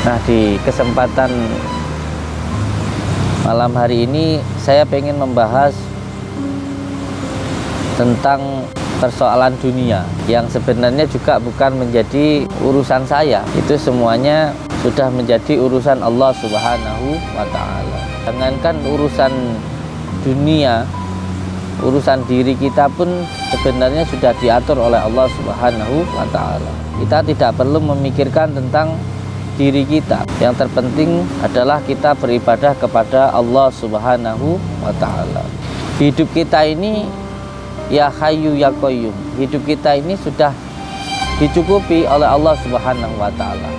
Nah, di kesempatan malam hari ini saya pengen membahas tentang persoalan dunia yang sebenarnya juga bukan menjadi urusan saya. Itu semuanya sudah menjadi urusan Allah Subhanahu wa Ta'ala. Jangankan urusan dunia, urusan diri kita pun sebenarnya sudah diatur oleh Allah Subhanahu wa Ta'ala. Kita tidak perlu memikirkan tentang diri kita. Yang terpenting adalah kita beribadah kepada Allah Subhanahu wa Ta'ala. Hidup kita ini ya Hayyu ya Qayyum. Hidup kita ini sudah dicukupi oleh Allah Subhanahu wa Ta'ala.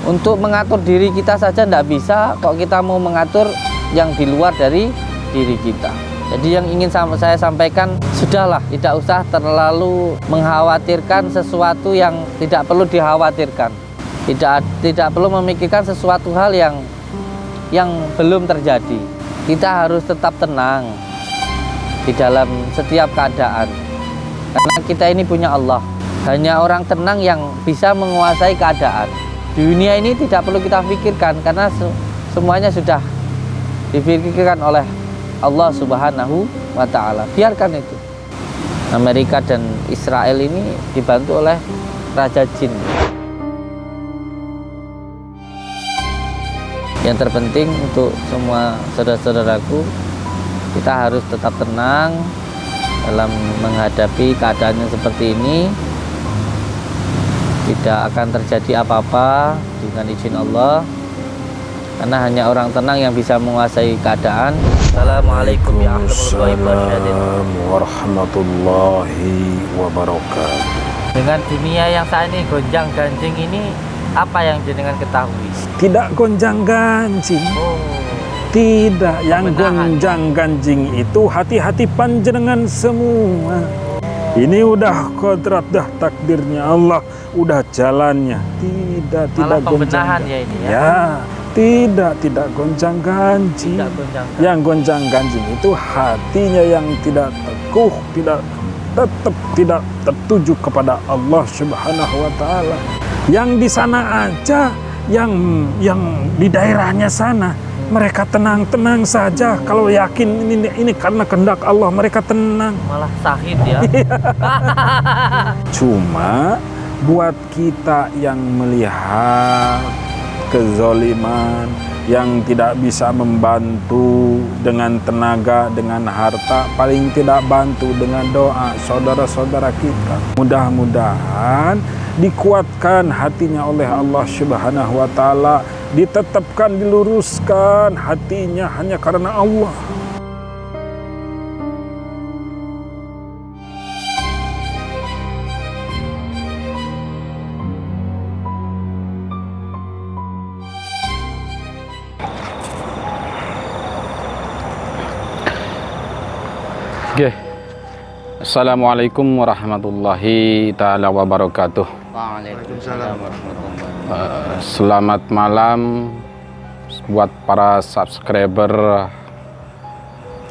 Untuk mengatur diri kita saja tidak bisa, kok kita mau mengatur yang di luar dari diri kita. Jadi yang ingin saya sampaikan, sudahlah, tidak usah terlalu mengkhawatirkan sesuatu yang tidak perlu dikhawatirkan. Tidak perlu memikirkan sesuatu hal yang belum terjadi. Kita harus tetap tenang di dalam setiap keadaan, karena kita ini punya Allah. Hanya orang tenang yang bisa menguasai keadaan. Di dunia ini tidak perlu kita pikirkan, karena semuanya sudah dipikirkan oleh Allah Subhanahu wa Ta'ala. Biarkan itu. Amerika dan Israel ini dibantu oleh Raja Jin. Yang terpenting untuk semua saudara-saudaraku, kita harus tetap tenang dalam menghadapi keadaan yang seperti ini. Tidak akan terjadi apa-apa dengan izin Allah, karena hanya orang tenang yang bisa menguasai keadaan. Assalamualaikum warahmatullahi wabarakatuh. Dengan dunia yang saat ini gonjang ganjing ini, apa yang jenengan ketahui? Tidak gonjang ganjing. Tidak, yang gonjang ganjing itu hati-hati panjenengan semua. Ini udah kodrat, dah takdirnya Allah, udah jalannya. Tidak gonjang. Ya ini ya. Ya, tidak gonjang ganjing. Yang gonjang ganjing itu hatinya yang tidak teguh, tetap tidak tertuju kepada Allah Subhanahu wa Ta'ala. Yang di sana aja, yang di daerahnya sana, mereka tenang-tenang saja. Kalau yakin ini karena kehendak Allah, mereka tenang. Malah sahid ya. Cuma buat kita yang melihat kezaliman, yang tidak bisa membantu dengan tenaga, dengan harta, paling tidak bantu dengan doa saudara-saudara kita. Mudah-mudahan dikuatkan hatinya oleh Allah Subhanahu wa Ta'ala, ditetapkan, diluruskan hatinya hanya karena Allah. Oke. Assalamualaikum warahmatullahi ta'ala wabarakatuh. Waalaikumsalam warahmatullahi wabarakatuh. Selamat malam buat para subscriber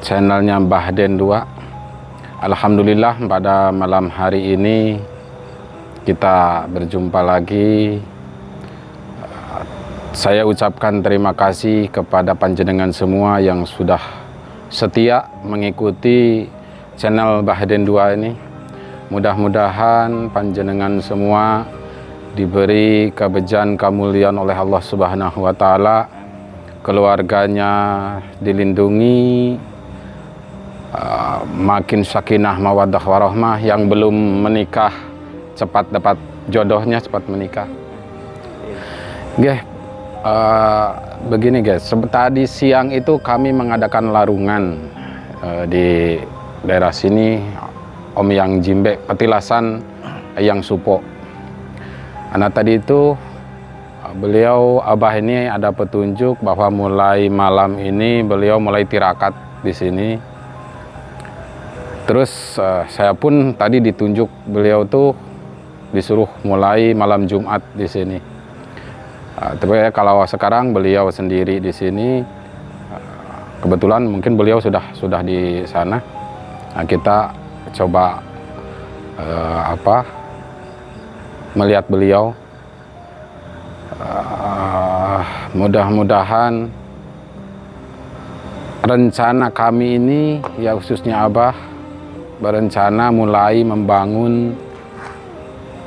channelnya Mbah Den 2. Alhamdulillah pada malam hari ini kita berjumpa lagi. Saya ucapkan terima kasih kepada panjenengan semua yang sudah setia mengikuti channel Mbah Den 2 ini. Mudah-mudahan panjenengan semua diberi kebejan kemuliaan oleh Allah Subhanahu wa Ta'ala, keluarganya dilindungi, makin sakinah mawaddah warahmah. Yang belum menikah cepat dapat jodohnya, cepat menikah. Begini guys, tadi siang itu kami mengadakan larungan di daerah sini, Om Yang Jimbe, petilasan Yang Supo. Anak tadi itu beliau, Abah ini ada petunjuk bahwa mulai malam ini beliau mulai tirakat di sini. Terus saya pun tadi ditunjuk beliau tuh disuruh mulai malam Jumat di sini. Tapi kalau sekarang beliau sendiri di sini, kebetulan mungkin beliau sudah di sana. Nah, kita coba melihat beliau. mudah-mudahan rencana kami ini, ya khususnya Abah, berencana mulai membangun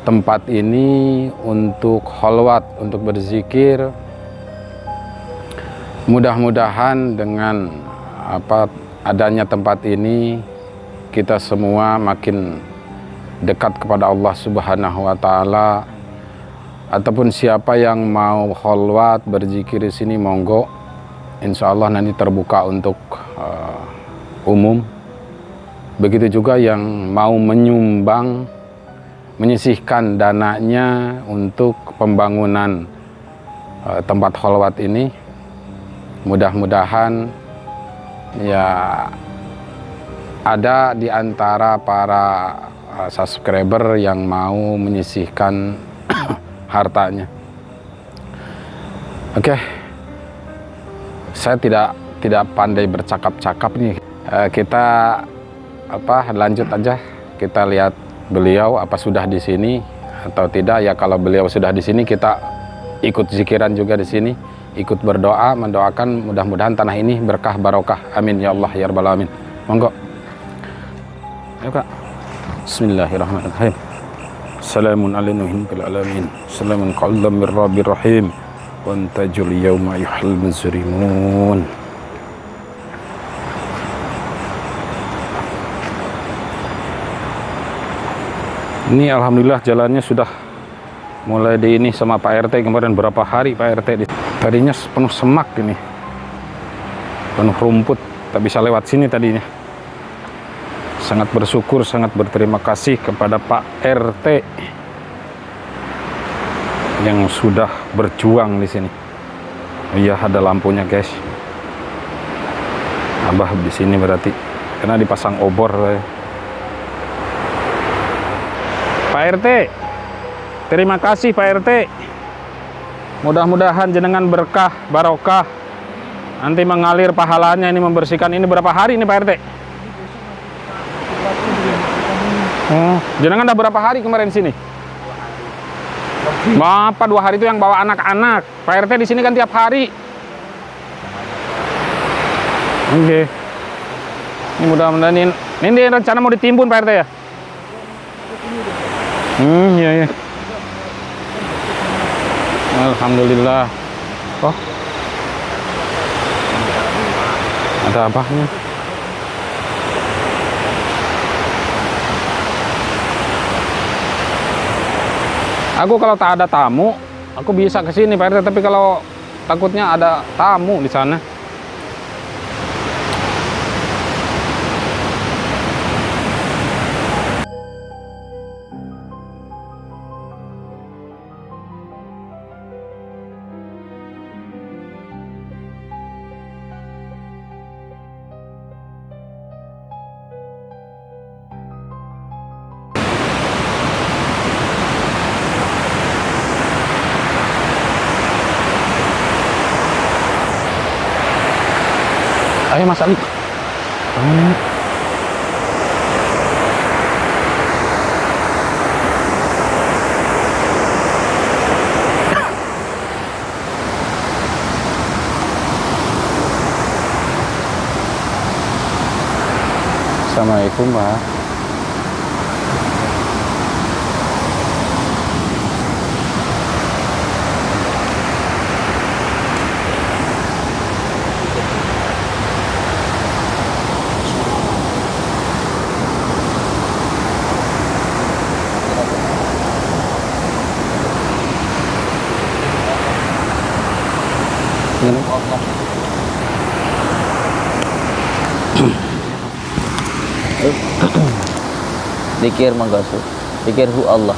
tempat ini untuk kholwat, untuk berzikir. Mudah-mudahan dengan adanya tempat ini, kita semua makin dekat kepada Allah Subhanahu wa Ta'ala. Ataupun siapa yang mau kholwat berzikir di sini, monggo, insya Allah nanti terbuka untuk umum. Begitu juga yang mau menyumbang, menyisihkan dananya untuk pembangunan tempat kholwat ini. Mudah-mudahan ya ada di antara para subscriber yang mau menyisihkan hartanya. Oke. Saya tidak pandai bercakap-cakap nih. Kita lanjut aja. Kita lihat beliau apa sudah di sini atau tidak. Ya kalau beliau sudah di sini, kita ikut zikiran juga di sini, ikut berdoa, mendoakan mudah-mudahan tanah ini berkah barokah. Amin ya Allah ya rabbal alamin. Monggo. Ayo Kak. Bismillahirrahmanirrahim. Assalamun alaikum fil alamin. Assalamun qaulan mir rabbir rahim. Wa antajul yawma yuhal muzrimun. Ini alhamdulillah jalannya sudah mulai di ini sama Pak RT. Kemarin berapa hari Pak RT tadinya penuh semak ini, penuh rumput, tak bisa lewat sini tadinya. Sangat bersyukur, sangat berterima kasih kepada Pak RT yang sudah berjuang di sini. Iya, ada lampunya guys. Abah di sini berarti karena dipasang obor. Pak RT, terima kasih Pak RT. Mudah-mudahan jenengan berkah, barokah. Nanti mengalir pahalanya ini, membersihkan ini. Berapa hari ini Pak RT? Jenengan udah berapa hari kemarin sini? Bapak 2 hari itu yang bawa anak-anak. Pak RT di sini kan tiap hari. Oke. Ini mudah-mudahan ini rencana mau ditimbun Pak RT ya? Iya ya. Alhamdulillah. Oh. Ada abahnya. Aku kalau tak ada tamu, aku bisa ke sini Pak RT, tapi kalau takutnya ada tamu di sana. Ayo Mas Ali. Assalamualaikum Pak. Zikir monggo, zikir hu Allah.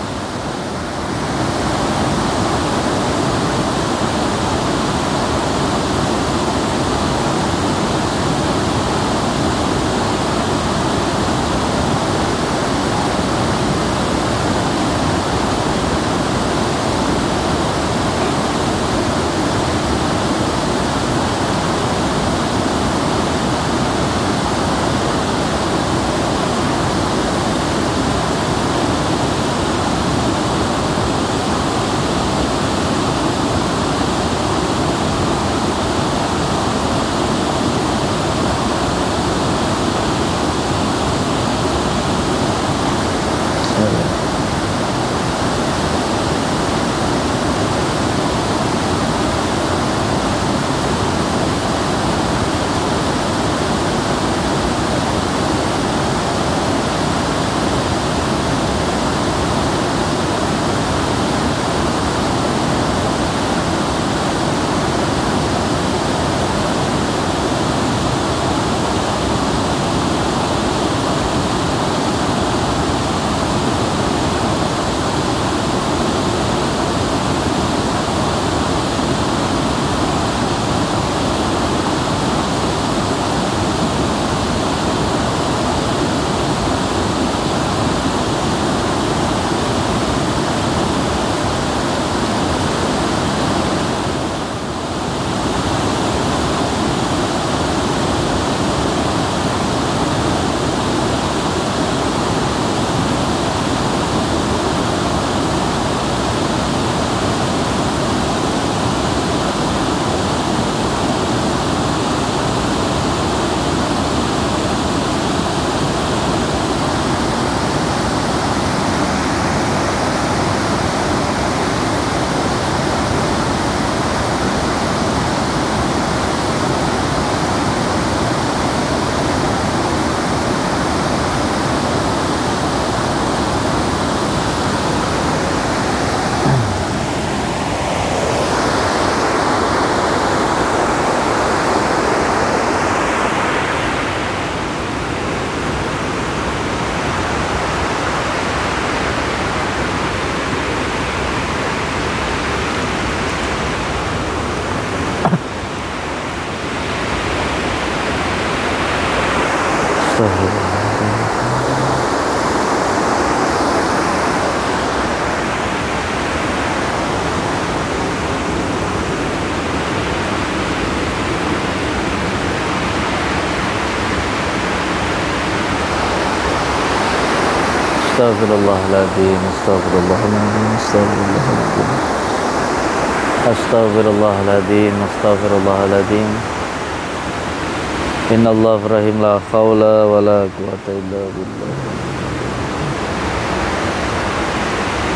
Astaghfirullahaladzim, astaghfirullahaladzim, astaghfirullahaladzim. Astaghfirullahaladzim, astaghfirullahaladzim. Innallaha rahim la khawla wa la quwata illa billah.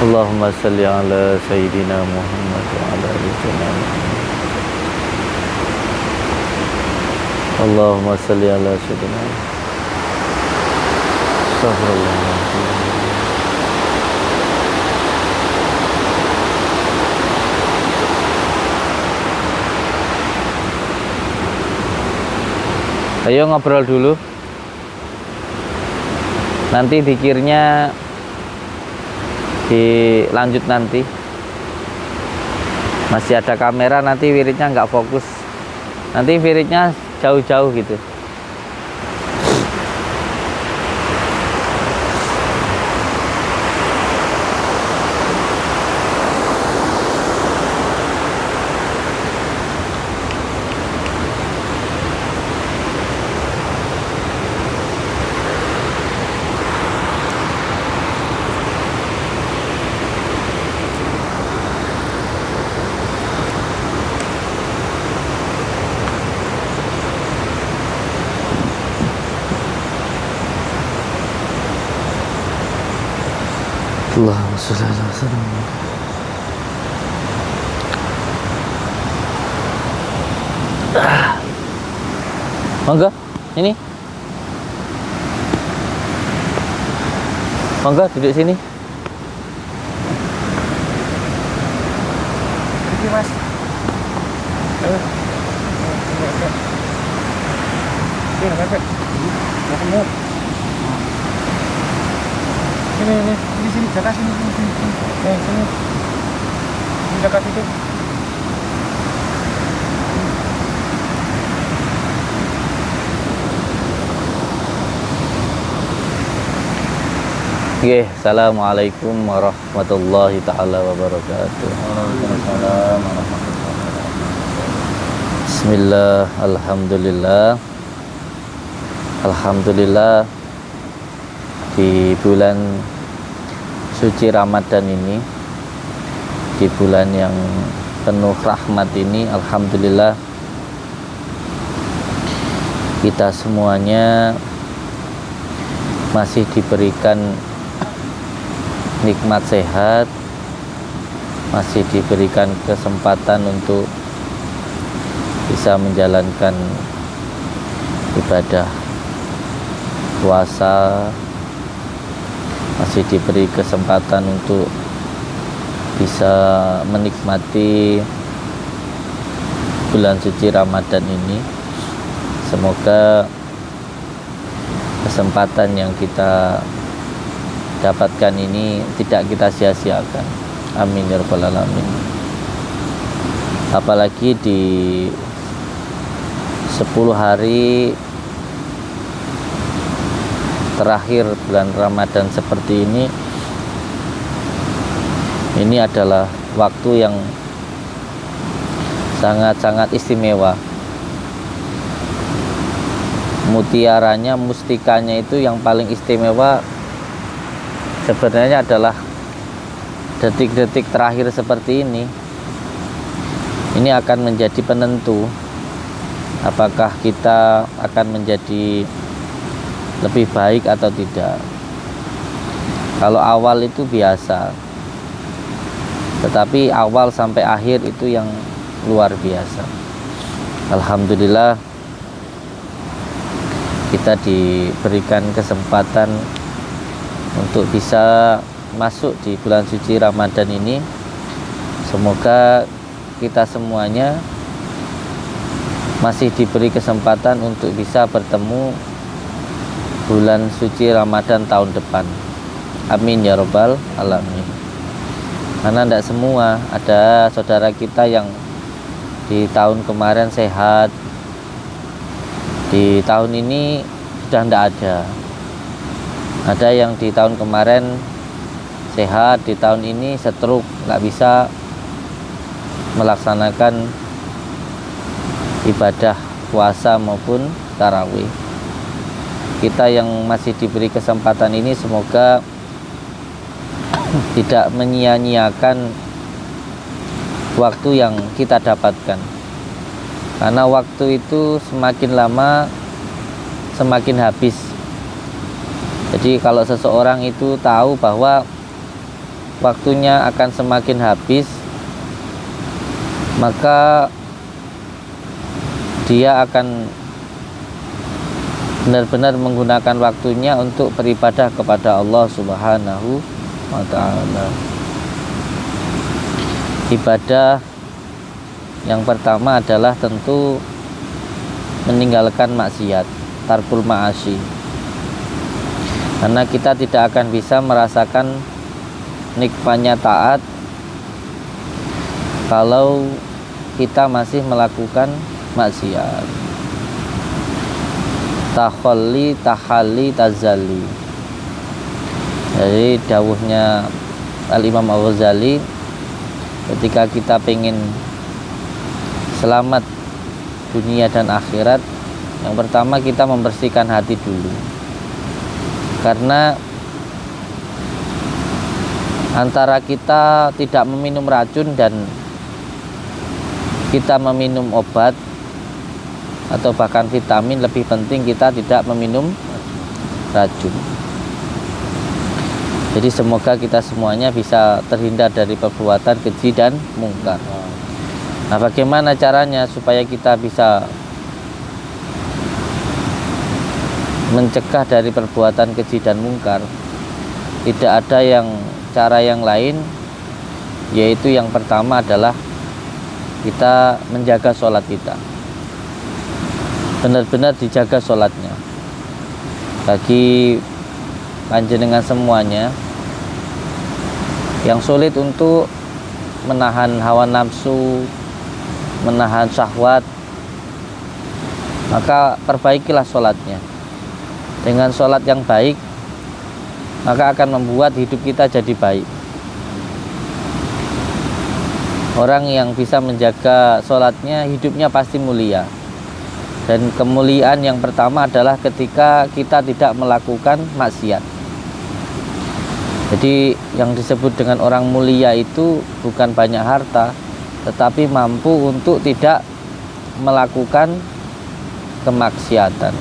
Allahumma salli ala Sayyidina Muhammad wa ala ali Sayyidina Muhammad. Allahumma salli ala Sayyidina Muhammad. Astaghfirullahaladzim. Ayo ngobrol dulu. Nanti dikirnya dilanjut nanti. Masih ada kamera, nanti wiridnya nggak fokus. Nanti wiridnya jauh-jauh gitu. Allahumma sholli ala sayyidina. Mangga, ini. Mangga duduk sini. Ini Mas. Ini sini jaga sini. Sini. Ini jaga situ. Oke, assalamualaikum warahmatullahi taala wabarakatuh. Waalaikumsalam warahmatullahi wabarakatuh. Bismillah, alhamdulillah. Alhamdulillah di bulan suci Ramadan ini, di bulan yang penuh rahmat ini, alhamdulillah kita semuanya masih diberikan nikmat sehat, masih diberikan kesempatan untuk bisa menjalankan ibadah puasa, masih diberi kesempatan untuk bisa menikmati bulan suci Ramadan ini. Semoga kesempatan yang kita dapatkan ini tidak kita sia-siakan. Amin ya rabbal alamin. Apalagi di 10 hari terakhir bulan Ramadan seperti ini adalah waktu yang sangat-sangat istimewa. Mutiaranya, mustikanya itu yang paling istimewa sebenarnya adalah detik-detik terakhir seperti ini. Ini akan menjadi penentu apakah kita akan menjadi lebih baik atau tidak. Kalau awal itu biasa, tetapi awal sampai akhir itu yang luar biasa. Alhamdulillah kita diberikan kesempatan untuk bisa masuk di bulan suci Ramadan ini. Semoga kita semuanya masih diberi kesempatan untuk bisa bertemu bulan suci Ramadan tahun depan. Amin ya robbal alamin. Karena tidak semua, ada saudara kita yang di tahun kemarin sehat, di tahun ini sudah tidak ada. Ada yang di tahun kemarin sehat, di tahun ini stroke, nggak bisa melaksanakan ibadah puasa maupun tarawih. Kita yang masih diberi kesempatan ini semoga tidak menyia-nyiakan waktu yang kita dapatkan, karena waktu itu semakin lama semakin habis. Jadi kalau seseorang itu tahu bahwa waktunya akan semakin habis, maka dia akan benar-benar menggunakan waktunya untuk beribadah kepada Allah Subhanahu wa ta'ala. Ibadah yang pertama adalah tentu meninggalkan maksiat, tarkul ma'asi. Karena kita tidak akan bisa merasakan nikmatnya taat kalau kita masih melakukan maksiat. Takhalli, tahalli, tazalli. Jadi dawuhnya Al-Imam Al-Ghazali, ketika kita pengen selamat dunia dan akhirat, yang pertama kita membersihkan hati dulu. Karena antara kita tidak meminum racun dan kita meminum obat atau bahkan vitamin, lebih penting kita tidak meminum racun. Jadi semoga kita semuanya bisa terhindar dari perbuatan keji dan mungkar. Nah, bagaimana caranya supaya kita bisa mencegah dari perbuatan keji dan mungkar? Tidak ada cara yang lain, yaitu yang pertama adalah kita menjaga sholat kita. Benar-benar dijaga sholatnya. Bagi panjenengan semuanya yang sulit untuk menahan hawa nafsu, menahan syahwat, maka perbaikilah sholatnya. Dengan sholat yang baik, maka akan membuat hidup kita jadi baik. Orang yang bisa menjaga sholatnya, hidupnya pasti mulia. Dan kemuliaan yang pertama adalah ketika kita tidak melakukan maksiat. Jadi yang disebut dengan orang mulia itu bukan banyak harta, tetapi mampu untuk tidak melakukan kemaksiatan.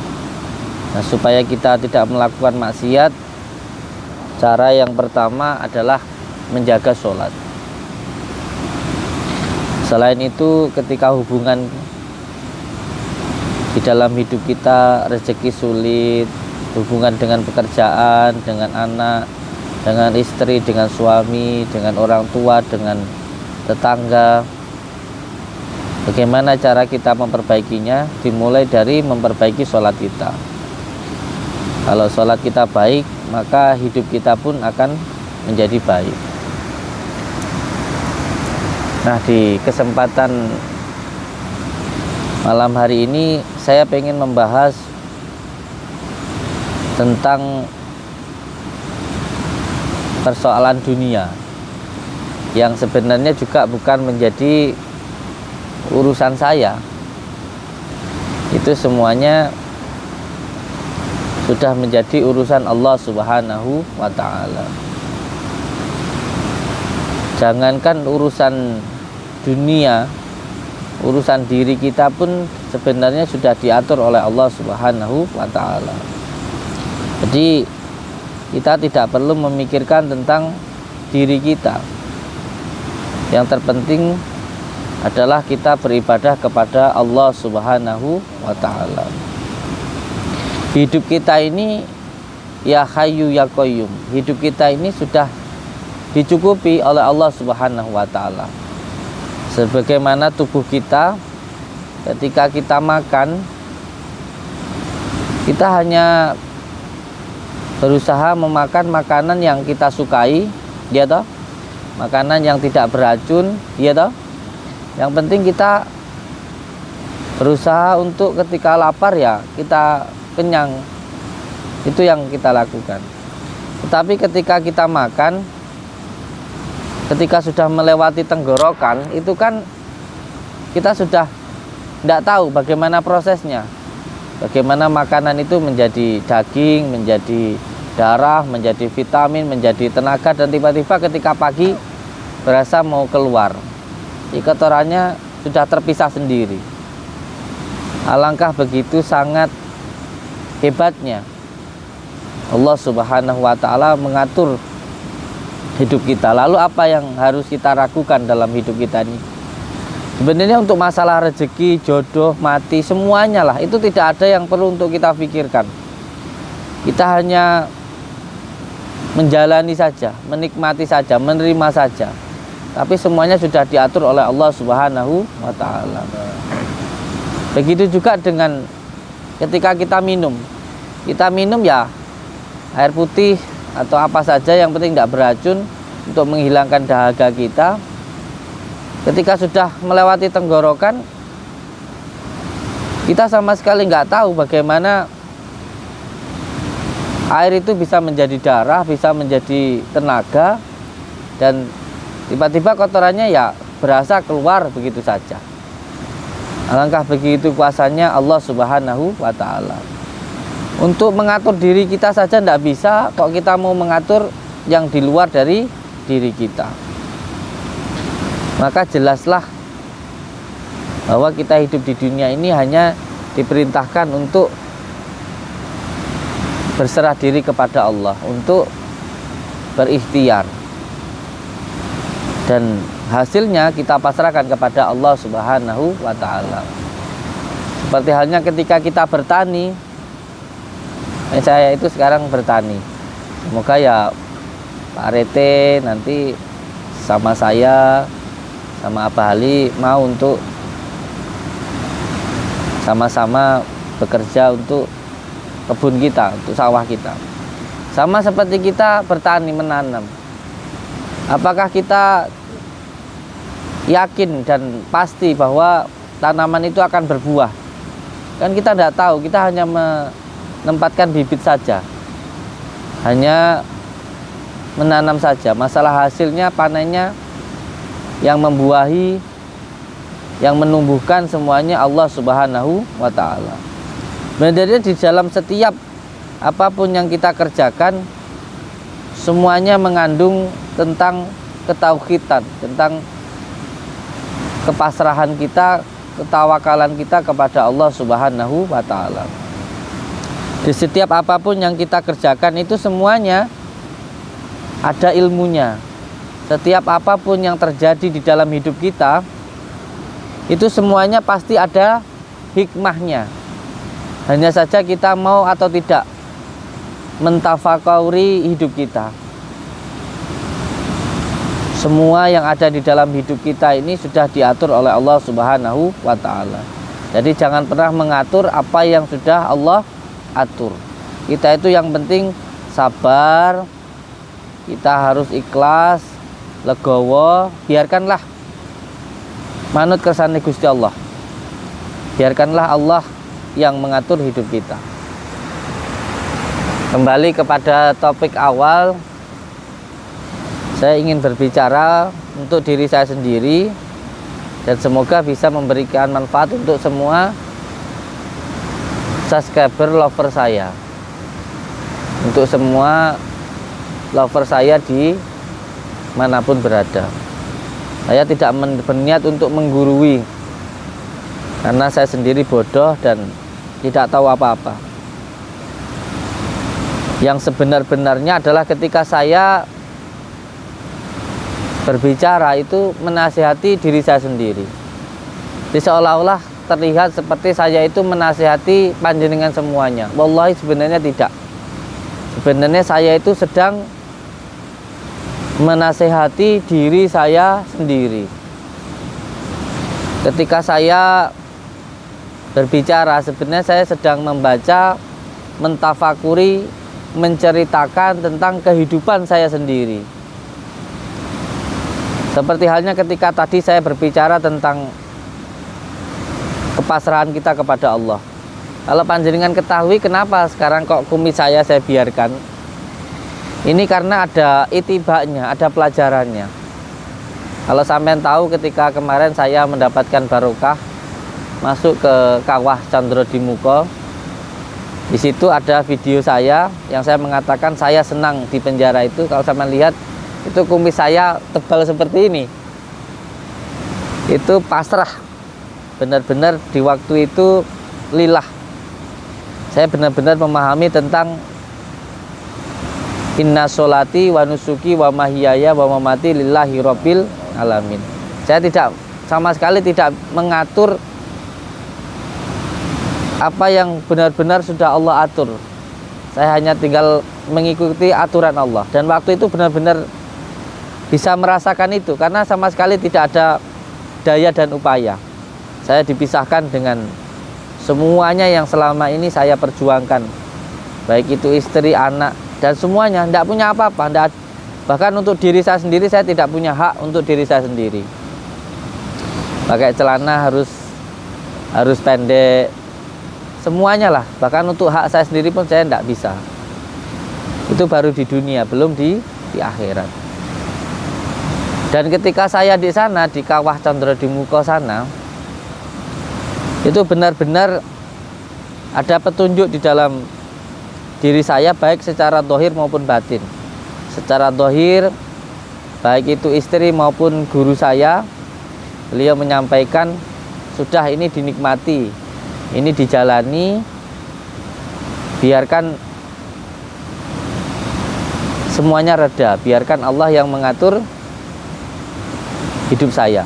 Nah, supaya kita tidak melakukan maksiat, Cara yang pertama adalah menjaga sholat. Selain itu, ketika hubungan di dalam hidup kita, rezeki sulit, hubungan dengan pekerjaan, dengan anak, dengan istri, dengan suami, dengan orang tua, dengan tetangga, bagaimana cara kita memperbaikinya? Dimulai dari memperbaiki sholat kita. Kalau sholat kita baik, maka hidup kita pun akan menjadi baik. Nah, di kesempatan malam hari ini saya ingin membahas tentang persoalan dunia yang sebenarnya juga bukan menjadi urusan saya. Itu semuanya sudah menjadi urusan Allah Subhanahu wa ta'ala. Jangankan urusan dunia, urusan diri kita pun sebenarnya sudah diatur oleh Allah Subhanahu wa ta'ala. Jadi kita tidak perlu memikirkan tentang diri kita. Yang terpenting adalah kita beribadah kepada Allah Subhanahu wa ta'ala. Hidup kita ini ya Hayyu ya Qayyum. Hidup kita ini sudah dicukupi oleh Allah Subhanahu wa ta'ala. Sebagaimana tubuh kita, ketika kita makan, kita hanya berusaha memakan makanan yang kita sukai, ya toh? Makanan yang tidak beracun, ya toh? Yang penting kita berusaha untuk ketika lapar ya kita kenyang. Itu yang kita lakukan. Tetapi ketika kita makan, ketika sudah melewati tenggorokan, itu kan kita sudah tidak tahu bagaimana prosesnya. Bagaimana makanan itu menjadi daging, menjadi darah, menjadi vitamin, menjadi tenaga, dan tiba-tiba ketika pagi berasa mau keluar, kotorannya sudah terpisah sendiri. Alangkah begitu sangat hebatnya Allah Subhanahu wa ta'ala mengatur hidup kita. Lalu apa yang harus kita lakukan dalam hidup kita ini? Sebenarnya untuk masalah rezeki, jodoh, mati, semuanya lah, itu tidak ada yang perlu untuk kita pikirkan. Kita hanya menjalani saja, menikmati saja, menerima saja. Tapi semuanya sudah diatur oleh Allah Subhanahu wa ta'ala. Begitu juga dengan ketika kita minum. Kita minum ya air putih atau apa saja yang penting tidak beracun untuk menghilangkan dahaga kita. Ketika sudah melewati tenggorokan, kita sama sekali nggak tahu bagaimana air itu bisa menjadi darah, bisa menjadi tenaga, dan tiba-tiba kotorannya ya berasa keluar begitu saja. Alangkah begitu kuasanya Allah Subhanahu wa ta'ala. Untuk mengatur diri kita saja tidak bisa, kok kita mau mengatur yang di luar dari diri kita. Maka jelaslah bahwa kita hidup di dunia ini hanya diperintahkan untuk berserah diri kepada Allah, untuk berikhtiar, dan hasilnya kita pasrahkan kepada Allah Subhanahu wa ta'ala. Seperti halnya ketika kita bertani. Saya itu sekarang bertani. Semoga ya Pak Rete nanti sama saya, sama Abah Ali mau untuk sama-sama bekerja untuk kebun kita, untuk sawah kita. Sama seperti kita bertani, menanam. Apakah kita yakin dan pasti bahwa tanaman itu akan berbuah? Kan kita tidak tahu, kita hanya menempatkan bibit saja, hanya menanam saja. Masalah hasilnya, panennya, yang membuahi, yang menumbuhkan semuanya Allah Subhanahu wa ta'ala. Sebenarnya di dalam setiap apapun yang kita kerjakan, semuanya mengandung tentang ketauhidan, tentang kepasrahan kita, ketawakalan kita kepada Allah Subhanahu wa ta'ala. Di setiap apapun yang kita kerjakan itu semuanya ada ilmunya. Setiap apapun yang terjadi di dalam hidup kita, itu semuanya pasti ada hikmahnya. Hanya saja kita mau atau tidak mentafakuri hidup kita. Semua yang ada di dalam hidup kita ini sudah diatur oleh Allah Subhanahu wa Ta'ala. Jadi jangan pernah mengatur apa yang sudah Allah atur. Kita itu yang penting sabar, kita harus ikhlas, legowo, biarkanlah manut kersane Gusti Allah. Biarkanlah Allah yang mengatur hidup kita. Kembali kepada topik awal, saya ingin berbicara untuk diri saya sendiri dan semoga bisa memberikan manfaat untuk semua subscriber lover saya, untuk semua lover saya di manapun berada. Saya tidak berniat untuk menggurui, karena saya sendiri bodoh dan tidak tahu apa-apa. Yang sebenar-benarnya adalah ketika saya berbicara itu menasihati diri saya sendiri. Jadi seolah-olah terlihat seperti saya itu menasihati panjenengan semuanya. Wallahi sebenarnya tidak. Sebenarnya saya itu sedang menasihati diri saya sendiri. Ketika saya berbicara, sebenarnya saya sedang membaca, mentafakuri, menceritakan tentang kehidupan saya sendiri. Seperti halnya ketika tadi saya berbicara tentang kepasrahan kita kepada Allah. Kalau panjenengan ketahui kenapa sekarang kok kumis saya biarkan, ini karena ada itibaknya, ada pelajarannya. Kalau sampean tahu ketika kemarin saya mendapatkan barokah masuk ke Kawah Candra di Muko, di situ ada video saya yang saya mengatakan saya senang di penjara itu. Kalau sampean lihat itu kumis saya tebal seperti ini, itu pasrah, benar-benar di waktu itu lillah. Saya benar-benar memahami tentang inna sholati wa nusuki wa mahyaya wa mamati lillahi rabbil alamin. Saya tidak sama sekali tidak mengatur apa yang benar-benar sudah Allah atur. Saya hanya tinggal mengikuti aturan Allah, dan waktu itu benar-benar bisa merasakan itu karena sama sekali tidak ada daya dan upaya. Saya dipisahkan dengan semuanya yang selama ini saya perjuangkan, baik itu istri, anak, dan semuanya. Tidak punya apa-apa, bahkan untuk diri saya sendiri saya tidak punya hak untuk diri saya sendiri. Pakai celana harus pendek, semuanya lah. Bahkan untuk hak saya sendiri pun saya tidak bisa. Itu baru di dunia, belum di akhirat. Dan ketika saya di sana, di Kawah Candra di Muko sana, itu benar-benar ada petunjuk di dalam diri saya, baik secara zahir maupun batin. Secara zahir, baik itu istri maupun guru saya, beliau menyampaikan, sudah ini dinikmati, ini dijalani, biarkan semuanya reda, biarkan Allah yang mengatur hidup saya.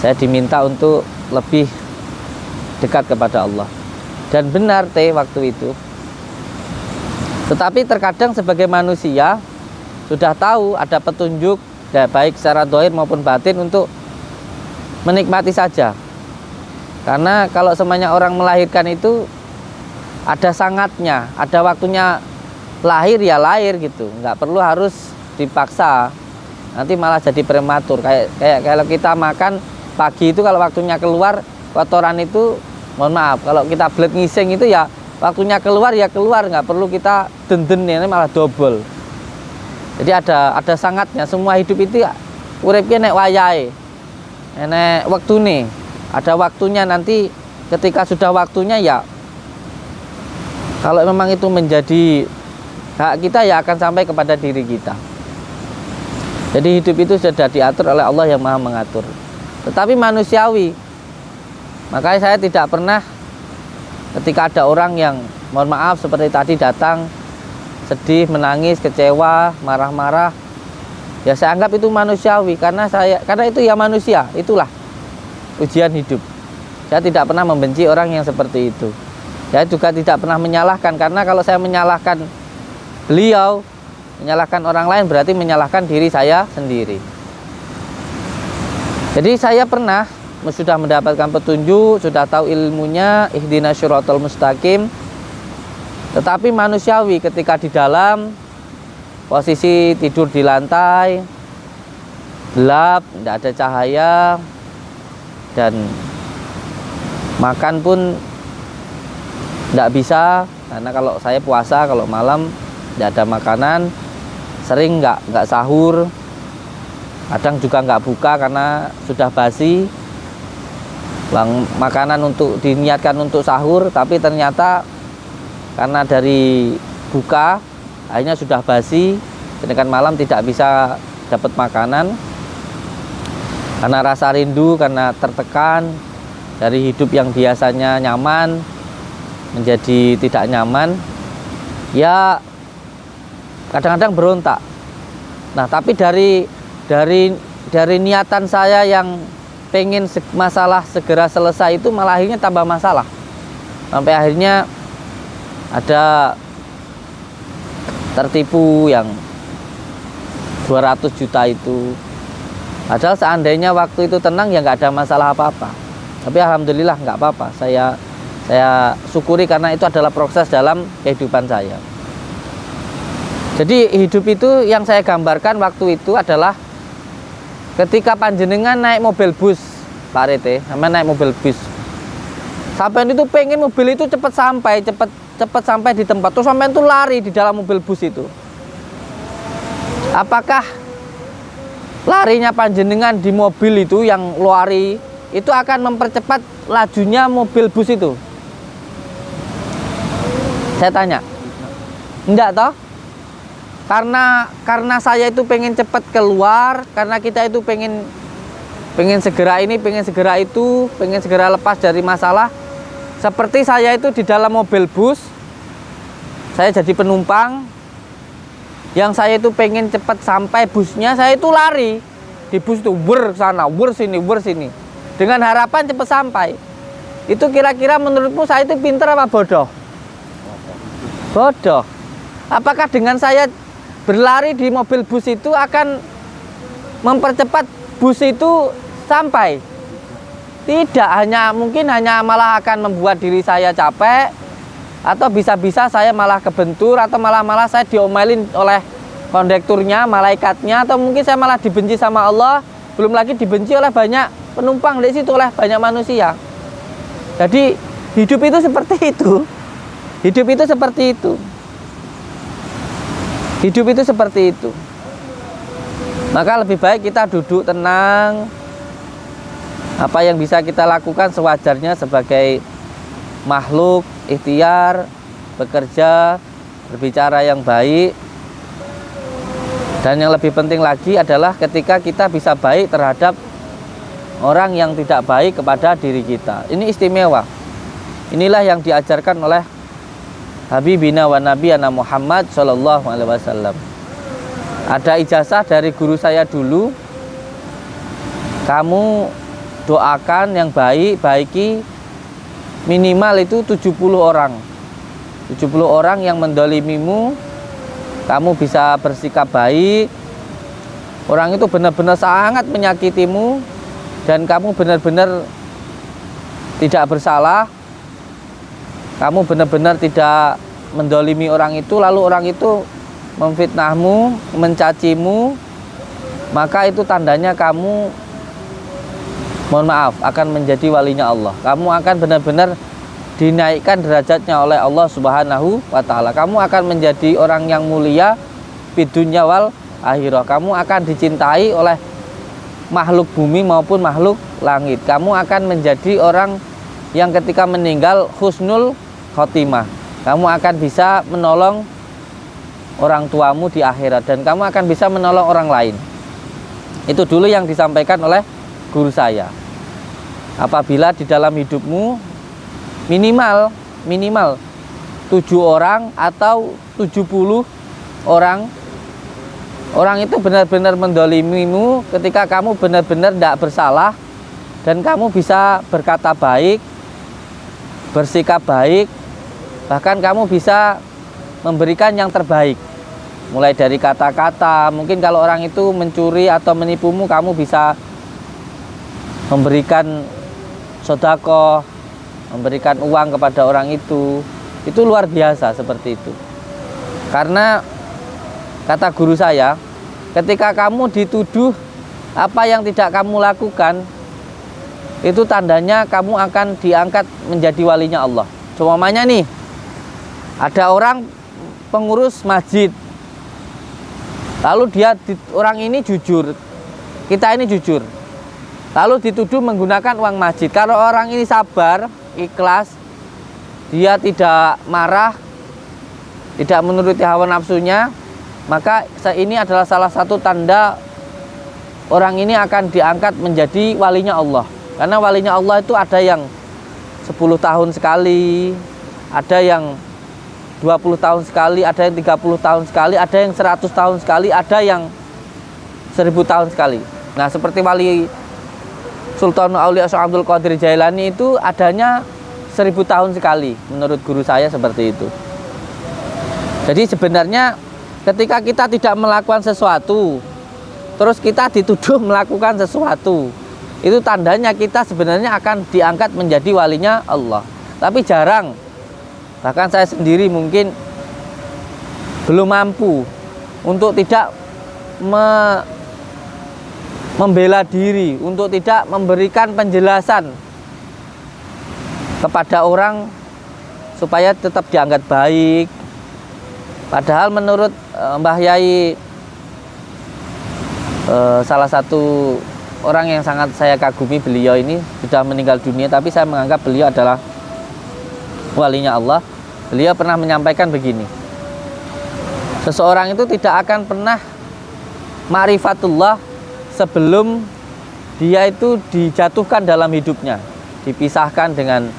Saya diminta untuk lebih dekat kepada Allah. Dan benar waktu itu. Tetapi terkadang sebagai manusia sudah tahu ada petunjuk, ya, baik secara zahir maupun batin, untuk menikmati saja. Karena kalau semuanya orang melahirkan itu ada sangatnya, ada waktunya lahir ya lahir gitu, nggak perlu harus dipaksa. Nanti malah jadi prematur. Kayak kalau kita makan pagi itu, kalau waktunya keluar kotoran itu, mohon maaf, kalau kita belet ngising itu ya waktunya keluar ya keluar, nggak perlu kita denden, ini malah double. Jadi ada sangatnya. Semua hidup itu ya uripnya nek wayahe, nek waktune, ada waktunya. Nanti ketika sudah waktunya ya, kalau memang itu menjadi hak kita ya akan sampai kepada diri kita. Jadi hidup itu sudah diatur oleh Allah yang Maha mengatur. Tetapi manusiawi. Makanya saya tidak pernah ketika ada orang yang mohon maaf seperti tadi datang, sedih, menangis, kecewa, marah-marah. Ya saya anggap itu manusiawi karena itu ya manusia, itulah ujian hidup. Saya tidak pernah membenci orang yang seperti itu. Saya juga tidak pernah menyalahkan, karena kalau saya menyalahkan beliau, menyalahkan orang lain berarti menyalahkan diri saya sendiri. Jadi saya pernah sudah mendapatkan petunjuk, sudah tahu ilmunya, ihdinas syiratal mustaqim, tetapi manusiawi ketika di dalam posisi tidur di lantai, gelap, tidak ada cahaya, dan makan pun tidak bisa, karena kalau saya puasa, kalau malam tidak ada makanan, sering nggak sahur, kadang juga nggak buka karena sudah basi. Makanan untuk diniatkan untuk sahur, tapi ternyata karena dari buka akhirnya sudah basi, sedangkan malam tidak bisa dapat makanan karena rasa rindu, karena tertekan dari hidup yang biasanya nyaman menjadi tidak nyaman. Ya kadang-kadang berontak. Nah, tapi dari niatan saya yang pengen masalah segera selesai itu malah akhirnya tambah masalah, sampai akhirnya ada tertipu yang 200 juta itu. Padahal seandainya waktu itu tenang ya nggak ada masalah apa-apa, tapi alhamdulillah nggak apa-apa. Saya syukuri karena itu adalah proses dalam kehidupan saya. Jadi hidup itu yang saya gambarkan waktu itu adalah ketika panjenengan naik mobil bus, Pak Rete, sama naik mobil bus. Sampai itu pengen mobil itu cepat sampai di tempat. Terus sampai itu lari di dalam mobil bus itu. Apakah larinya panjenengan di mobil itu yang lari itu akan mempercepat lajunya mobil bus itu? Saya tanya. Enggak toh? Karena saya itu pengen cepat keluar, karena kita itu pengen segera ini, pengen segera itu, pengen segera lepas dari masalah. Seperti saya itu di dalam mobil bus, saya jadi penumpang, yang saya itu pengen cepat sampai busnya, saya itu lari di bus itu, sana, sini, dengan harapan cepat sampai. Itu kira-kira menurutmu saya itu pintar apa bodoh? Bodoh. Apakah dengan saya berlari di mobil bus itu akan mempercepat bus itu sampai? Tidak, mungkin hanya malah akan membuat diri saya capek, atau bisa-bisa saya malah kebentur, atau malah saya diomelin oleh kondekturnya, malaikatnya, atau mungkin saya malah dibenci sama Allah, belum lagi dibenci oleh banyak penumpang di situ, oleh banyak manusia. Jadi hidup itu seperti itu. Hidup itu seperti itu. Hidup itu seperti itu. Maka lebih baik kita duduk tenang. Apa yang bisa kita lakukan sewajarnya sebagai makhluk ikhtiar, bekerja, berbicara yang baik. Dan yang lebih penting lagi adalah ketika kita bisa baik terhadap orang yang tidak baik kepada diri kita. Ini istimewa. Inilah yang diajarkan oleh Habibina wa Nabiyana Muhammad Sallallahu Alaihi Wasallam. Ada ijazah dari guru saya dulu, kamu doakan yang baiki minimal itu 70 orang. 70 orang yang mendolimimu, kamu bisa bersikap baik. Orang itu benar-benar sangat menyakitimu dan kamu benar-benar tidak bersalah. Kamu benar-benar tidak mendolimi orang itu, lalu orang itu memfitnahmu, mencacimu, maka itu tandanya kamu, mohon maaf, akan menjadi walinya Allah. Kamu akan benar-benar dinaikkan derajatnya oleh Allah Subhanahu wa Ta'ala. Kamu akan menjadi orang yang mulia di dunia wal akhirah. Kamu akan dicintai oleh makhluk bumi maupun makhluk langit. Kamu akan menjadi orang yang ketika meninggal husnul khotimah. Kamu akan bisa menolong orang tuamu di akhirat dan kamu akan bisa menolong orang lain. Itu dulu yang disampaikan oleh guru saya. Apabila di dalam hidupmu minimal 7 orang atau 70 orang itu benar-benar mendolimimu ketika kamu benar-benar tidak bersalah dan kamu bisa berkata baik, bersikap baik, bahkan kamu bisa memberikan yang terbaik. Mulai dari kata-kata, mungkin kalau orang itu mencuri atau menipumu, kamu bisa memberikan sedekah, memberikan uang kepada orang itu luar biasa seperti itu. Karena kata guru saya, ketika kamu dituduh apa yang tidak kamu lakukan, itu tandanya kamu akan diangkat menjadi walinya Allah. Umpamanya nih, ada orang pengurus masjid, lalu orang ini jujur, kita ini jujur, lalu dituduh menggunakan uang masjid. Kalau orang ini sabar, ikhlas, dia tidak marah, tidak menuruti hawa nafsunya, maka ini adalah salah satu tanda orang ini akan diangkat menjadi walinya Allah. Karena walinya Allah itu ada yang 10 tahun sekali, ada yang 20 tahun sekali, ada yang 30 tahun sekali, ada yang 100 tahun sekali, ada yang 1000 tahun sekali. Nah, seperti wali Sultan Aulia Syekh Abdul Qadir Jailani itu adanya 1000 tahun sekali, menurut guru saya seperti itu. Jadi sebenarnya ketika kita tidak melakukan sesuatu, terus kita dituduh melakukan sesuatu, itu tandanya kita sebenarnya akan diangkat menjadi walinya Allah. Tapi jarang, bahkan saya sendiri mungkin belum mampu untuk tidak membela diri, untuk tidak memberikan penjelasan kepada orang supaya tetap dianggap baik. Padahal menurut Mbah Yai, salah satu orang yang sangat saya kagumi, beliau ini sudah meninggal dunia, tapi saya menganggap beliau adalah walinya Allah. Beliau pernah menyampaikan begini, seseorang itu tidak akan pernah ma'rifatullah sebelum dia itu dijatuhkan dalam hidupnya, dipisahkan dengan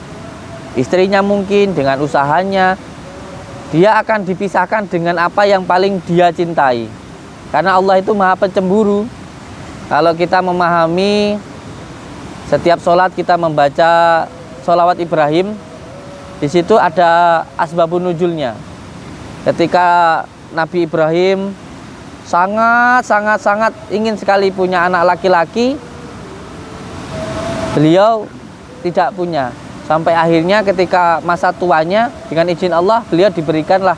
istrinya, mungkin dengan usahanya. Dia akan dipisahkan dengan apa yang paling dia cintai, karena Allah itu maha pencemburu. Kalau kita memahami, setiap sholat kita membaca sholawat Ibrahim, di situ ada asbabun nuzulnya. Ketika Nabi Ibrahim sangat ingin sekali punya anak laki-laki, beliau tidak punya. Sampai akhirnya ketika masa tuanya, dengan izin Allah, beliau diberikanlah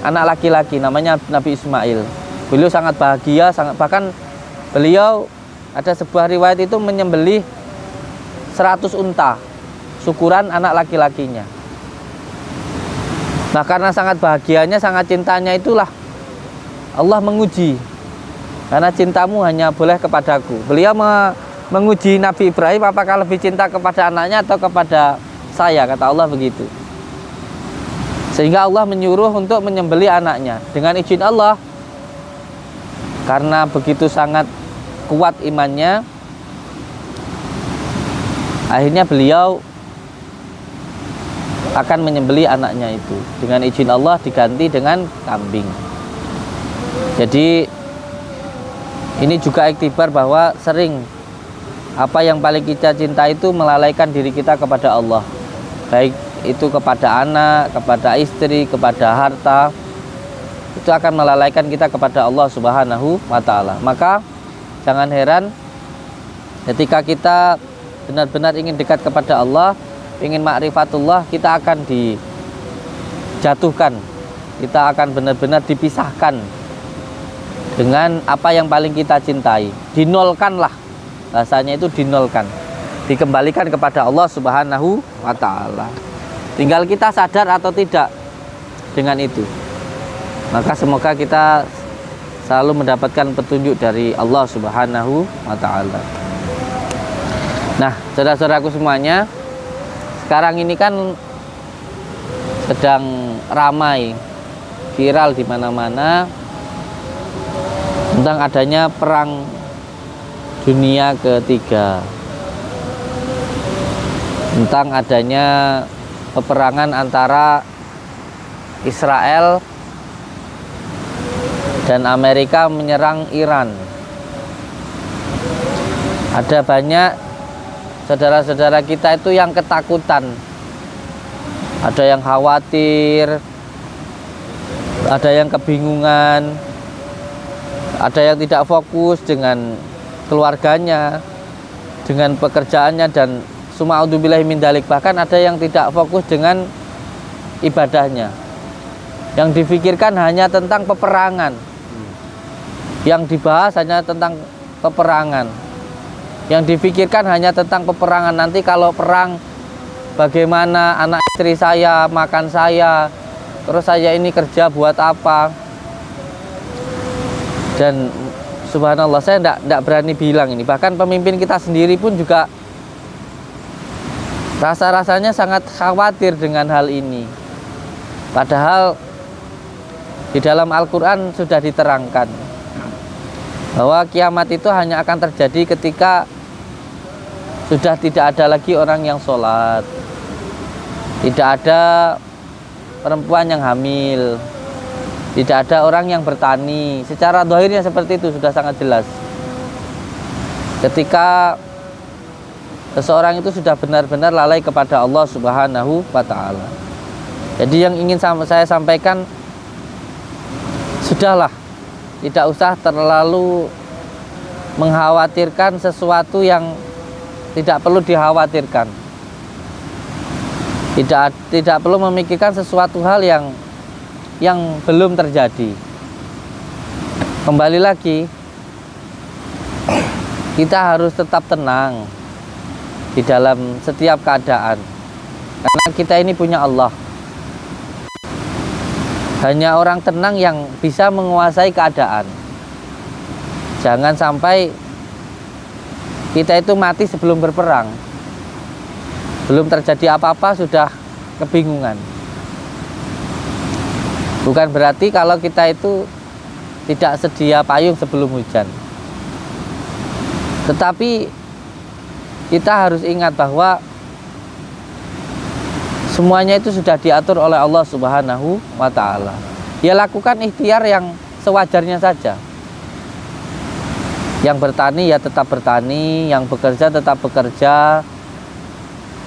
anak laki-laki, namanya Nabi Ismail. Beliau sangat bahagia, bahkan beliau ada sebuah riwayat itu menyembelih 100 unta, syukuran anak laki-lakinya. Nah, karena sangat bahagianya, sangat cintanya itulah Allah menguji. Karena cintamu hanya boleh kepadaku. Beliau menguji Nabi Ibrahim, apakah lebih cinta kepada anaknya atau kepada saya, kata Allah begitu. Sehingga Allah menyuruh untuk menyembelih anaknya dengan izin Allah. Karena begitu sangat kuat imannya, akhirnya beliau akan menyembelih anaknya itu. Dengan izin Allah diganti dengan kambing. Jadi ini juga iktibar bahwa sering apa yang paling kita cinta itu melalaikan diri kita kepada Allah. Baik itu kepada anak, kepada istri, kepada harta, itu akan melalaikan kita kepada Allah Subhanahu wa ta'ala. Maka jangan heran ketika kita benar-benar ingin dekat kepada Allah, ingin ma'rifatullah, kita akan dijatuhkan, kita akan benar-benar dipisahkan dengan apa yang paling kita cintai. Dinolkanlah, bahasanya itu dinolkan, dikembalikan kepada Allah Subhanahu wa ta'ala. Tinggal kita sadar atau tidak dengan itu. Maka semoga kita selalu mendapatkan petunjuk dari Allah Subhanahu wa ta'ala. Nah, saudara-saudaraku semuanya, sekarang ini kan sedang ramai, viral di mana-mana tentang adanya perang dunia ketiga, tentang adanya peperangan antara Israel dan Amerika menyerang Iran. Ada banyak saudara-saudara kita itu yang ketakutan, ada yang khawatir, ada yang kebingungan, ada yang tidak fokus dengan keluarganya, dengan pekerjaannya, dan suma'udzubillahi min dzalik, bahkan ada yang tidak fokus dengan ibadahnya. Yang difikirkan hanya tentang peperangan, yang dibahas hanya tentang peperangan, yang difikirkan hanya tentang peperangan. Nanti kalau perang, bagaimana anak istri saya, makan saya, terus saya ini kerja buat apa. Dan subhanallah, saya tidak berani bilang ini, bahkan pemimpin kita sendiri pun juga rasa-rasanya sangat khawatir dengan hal ini. Padahal di dalam Al-Quran sudah diterangkan bahwa kiamat itu hanya akan terjadi ketika sudah tidak ada lagi orang yang sholat, tidak ada perempuan yang hamil, tidak ada orang yang bertani. Secara zahirnya seperti itu sudah sangat jelas. Ketika seseorang itu sudah benar-benar lalai kepada Allah Subhanahu wa Ta'ala. Jadi yang ingin saya sampaikan, sudahlah, tidak usah terlalu mengkhawatirkan sesuatu yang tidak perlu dikhawatirkan. Tidak perlu memikirkan sesuatu hal yang belum terjadi. Kembali lagi, kita harus tetap tenang di dalam setiap keadaan, karena kita ini punya Allah. Hanya orang tenang yang bisa menguasai keadaan. Jangan sampai kita itu mati sebelum berperang, belum terjadi apa-apa sudah kebingungan. Bukan berarti kalau kita itu tidak sedia payung sebelum hujan, tetapi kita harus ingat bahwa semuanya itu sudah diatur oleh Allah Subhanahu wa Ta'ala. Ya, lakukan ikhtiar yang sewajarnya saja. Yang bertani ya tetap bertani, yang bekerja tetap bekerja,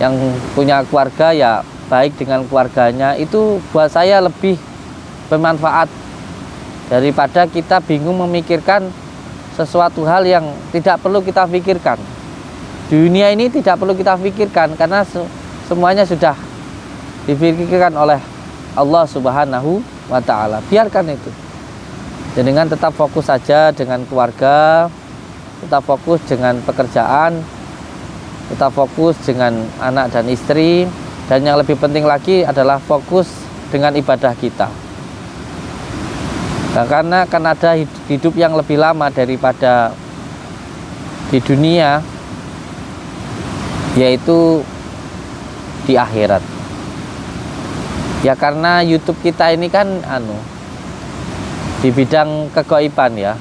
yang punya keluarga ya baik dengan keluarganya. Itu buat saya lebih bermanfaat daripada kita bingung memikirkan sesuatu hal yang tidak perlu kita pikirkan. Di dunia ini tidak perlu kita pikirkan, karena semuanya sudah dipikirkan oleh Allah Subhanahu wa Ta'ala. Biarkan itu. Dan dengan tetap fokus saja dengan keluarga, tetap fokus dengan pekerjaan, tetap fokus dengan anak dan istri, dan yang lebih penting lagi adalah fokus dengan ibadah kita. Nah, karena akan ada hidup yang lebih lama daripada di dunia, yaitu di akhirat. Ya, karena YouTube kita ini kan di bidang kegoiban ya,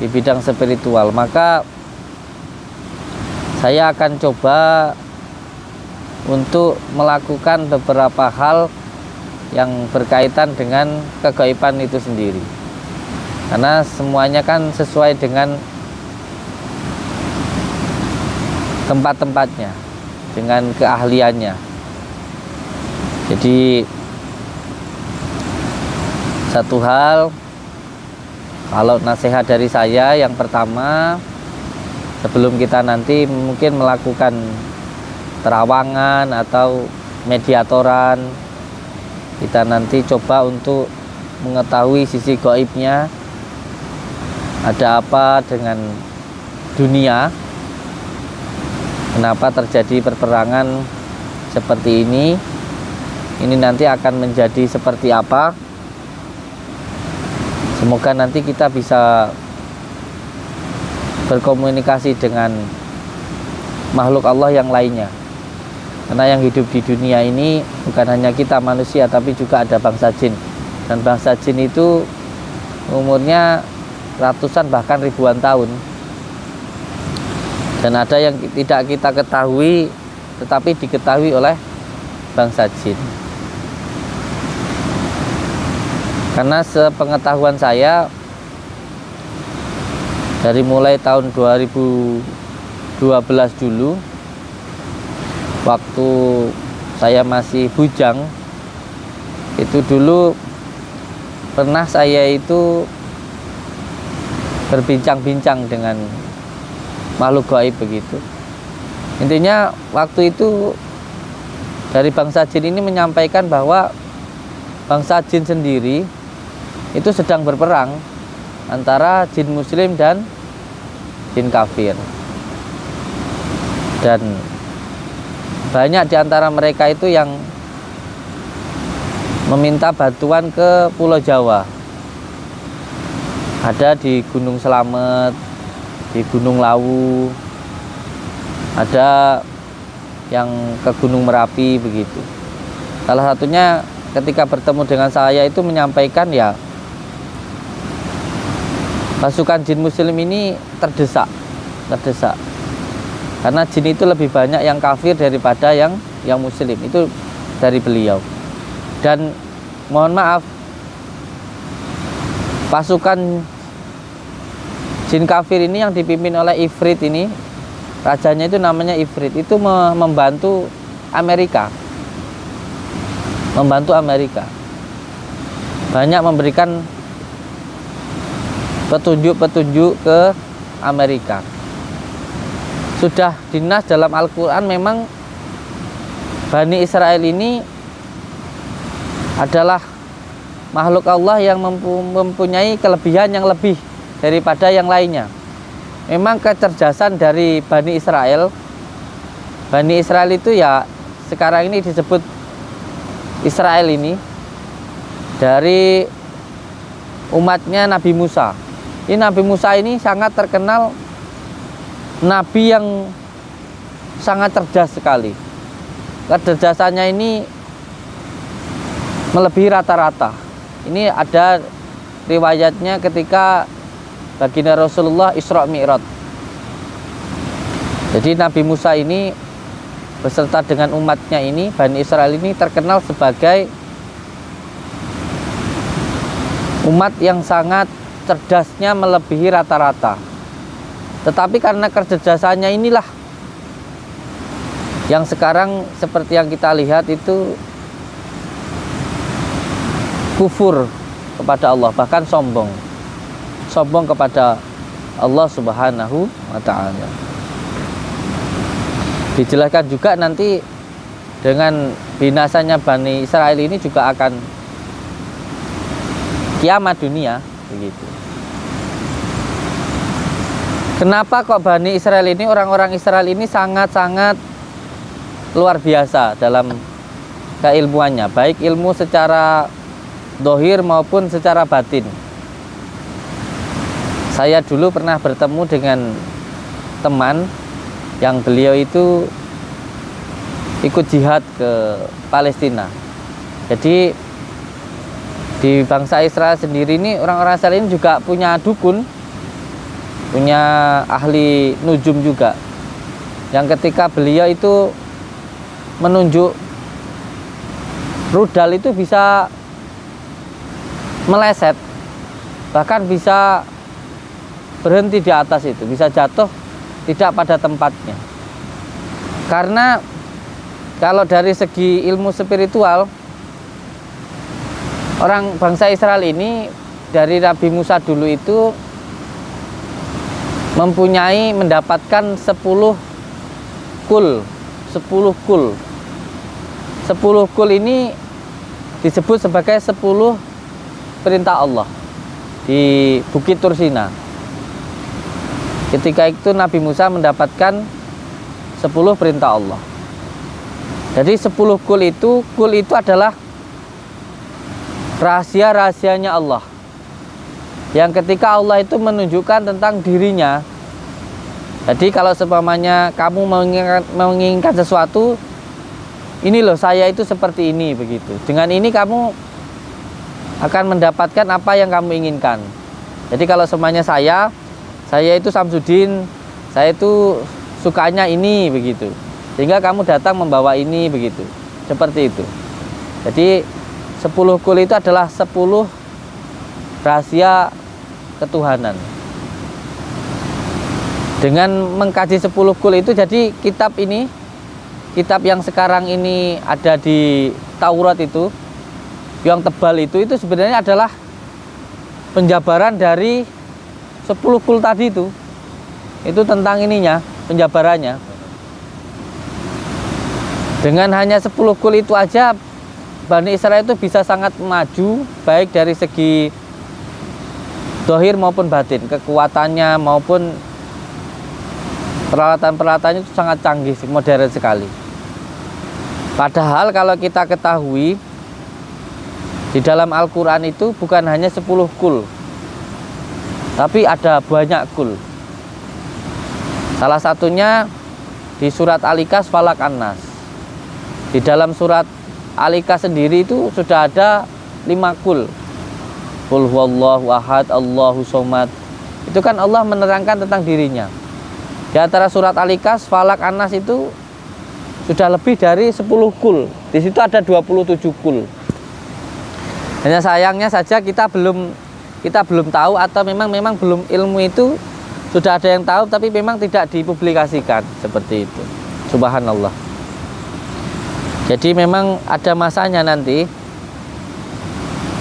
di bidang spiritual, maka saya akan coba untuk melakukan beberapa hal yang berkaitan dengan kegoiban itu sendiri, karena semuanya kan sesuai dengan tempat-tempatnya, dengan keahliannya. Jadi satu hal, kalau nasihat dari saya, yang pertama, sebelum kita nanti mungkin melakukan terawangan atau mediatoran, kita nanti coba untuk mengetahui sisi gaibnya, ada apa dengan dunia, kenapa terjadi perperangan seperti ini nanti akan menjadi seperti apa. Semoga nanti kita bisa berkomunikasi dengan makhluk Allah yang lainnya, karena yang hidup di dunia ini bukan hanya kita manusia, tapi juga ada bangsa jin, dan bangsa jin itu umurnya ratusan bahkan ribuan tahun, dan ada yang tidak kita ketahui tetapi diketahui oleh bangsa jin. Karena sepengetahuan saya, Dari mulai tahun 2012 dulu, waktu saya masih bujang, itu dulu pernah saya itu berbincang-bincang dengan makhluk gaib begitu. Intinya waktu itu dari bangsa jin ini menyampaikan bahwa bangsa jin sendiri itu sedang berperang antara jin muslim dan jin kafir. Dan banyak di antara mereka itu yang meminta bantuan ke Pulau Jawa. Ada di Gunung Slamet, di Gunung Lawu, ada yang ke Gunung Merapi begitu. Salah satunya ketika bertemu dengan saya itu menyampaikan ya, pasukan jin muslim ini terdesak karena jin itu lebih banyak yang kafir daripada yang muslim, itu dari beliau. Dan mohon maaf, pasukan jin kafir ini yang dipimpin oleh Ifrit ini, rajanya itu namanya Ifrit, itu membantu Amerika. Banyak memberikan petunjuk-petunjuk ke Amerika. Sudah dinas dalam Al-Quran memang Bani Israel ini adalah makhluk Allah yang mempunyai kelebihan yang lebih daripada yang lainnya. Memang kecerdasan dari Bani Israel itu ya sekarang ini disebut Israel ini dari umatnya Nabi Musa. Ini Nabi Musa ini sangat terkenal nabi yang sangat cerdas sekali. Kecerdasannya ini melebihi rata-rata. Ini ada riwayatnya ketika baginda Rasulullah Isra Mi'raj. Jadi Nabi Musa ini beserta dengan umatnya ini, Bani Israel ini terkenal sebagai umat yang sangat cerdasnya melebihi rata-rata. Tetapi karena kecerdasannya inilah yang sekarang seperti yang kita lihat itu kufur kepada Allah, bahkan sombong kepada Allah Subhanahu wa ta'ala. Dijelaskan juga nanti dengan binasanya Bani Israel ini juga akan kiamat dunia begitu. Kenapa kok Bani Israel ini, orang-orang Israel ini sangat-sangat luar biasa dalam keilmuannya, baik ilmu secara dohir maupun secara batin. Saya dulu pernah bertemu dengan teman yang beliau itu ikut jihad ke Palestina. Jadi di bangsa Israel sendiri ini, orang-orang Israel ini juga punya dukun, punya ahli nujum juga, yang ketika beliau itu menunjuk rudal itu bisa meleset, bahkan bisa berhenti di atas itu, bisa jatuh tidak pada tempatnya. Karena kalau dari segi ilmu spiritual, orang bangsa Israel ini dari Nabi Musa dulu itu mendapatkan 10 kul. 10 kul ini disebut sebagai 10 perintah Allah di Bukit Tursina. Ketika itu Nabi Musa mendapatkan 10 perintah Allah. Jadi 10 kul itu adalah rahasia-rahasianya Allah, yang ketika Allah itu menunjukkan tentang dirinya. Jadi kalau seumpamanya kamu menginginkan sesuatu, ini loh saya itu seperti ini begitu. Dengan ini kamu akan mendapatkan apa yang kamu inginkan. Jadi kalau semuanya saya itu Samsudin, saya itu sukanya ini begitu. Sehingga kamu datang membawa ini begitu. Seperti itu. Jadi 10 kul itu adalah 10 rahasia ketuhanan. Dengan mengkaji 10 kul itu, jadi kitab ini, kitab yang sekarang ini ada di Taurat itu, yang tebal itu sebenarnya adalah penjabaran dari 10 kul tadi itu. Itu tentang ininya, penjabarannya. Dengan hanya 10 kul itu aja, Bani Israel itu bisa sangat maju, baik dari segi dohir maupun batin, kekuatannya maupun peralatan-peralatannya itu sangat canggih, modern sekali. Padahal kalau kita ketahui, di dalam Al-Quran itu bukan hanya 10 kul, tapi ada banyak kul. Salah satunya di surat Al-Ikhlas, Falaq, An-Nas. Di dalam surat Al-Ikhlas sendiri itu sudah ada 5 kul. Qul huwallahu ahad, Allahu somad. Itu kan Allah menerangkan tentang dirinya. Di antara surat Al-Ikhlas, Falaq, An-Nas itu sudah lebih dari 10 kul. Di situ ada 27 kul. Hanya sayangnya saja kita belum tahu, atau memang belum, ilmu itu sudah ada yang tahu tapi memang tidak dipublikasikan seperti itu. Subhanallah. Jadi memang ada masanya nanti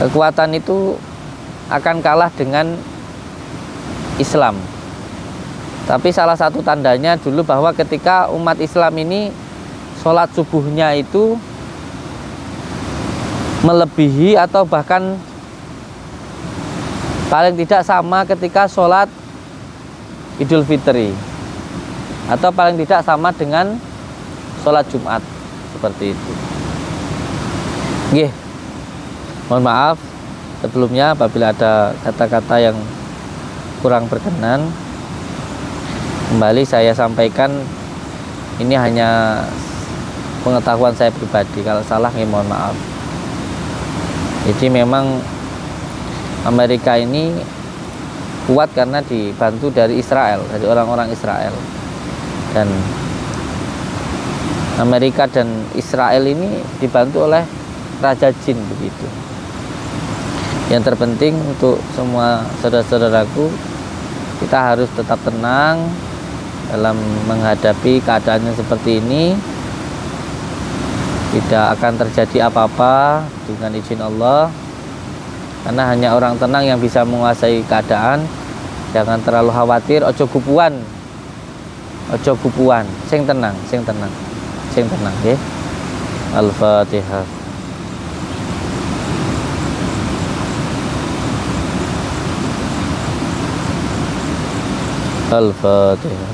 kekuatan itu akan kalah dengan Islam. Tapi salah satu tandanya dulu bahwa ketika umat Islam ini sholat subuhnya itu melebihi atau bahkan paling tidak sama ketika sholat Idul Fitri, atau paling tidak sama dengan sholat Jumat, seperti itu. Nggih, mohon maaf sebelumnya apabila ada kata-kata yang kurang berkenan. Kembali saya sampaikan, ini hanya pengetahuan saya pribadi. Kalau salah, mohon maaf. Jadi memang Amerika ini kuat karena dibantu dari Israel, dari orang-orang Israel. Dan Amerika dan Israel ini dibantu oleh Raja Jin, begitu. Yang terpenting untuk semua saudara-saudaraku, kita harus tetap tenang dalam menghadapi keadaannya seperti ini. Tidak akan terjadi apa-apa dengan izin Allah, karena hanya orang tenang yang bisa menguasai keadaan. Jangan terlalu khawatir, ojo gupuan, sing tenang, ya. Al-Fatihah. Al-Fatihah.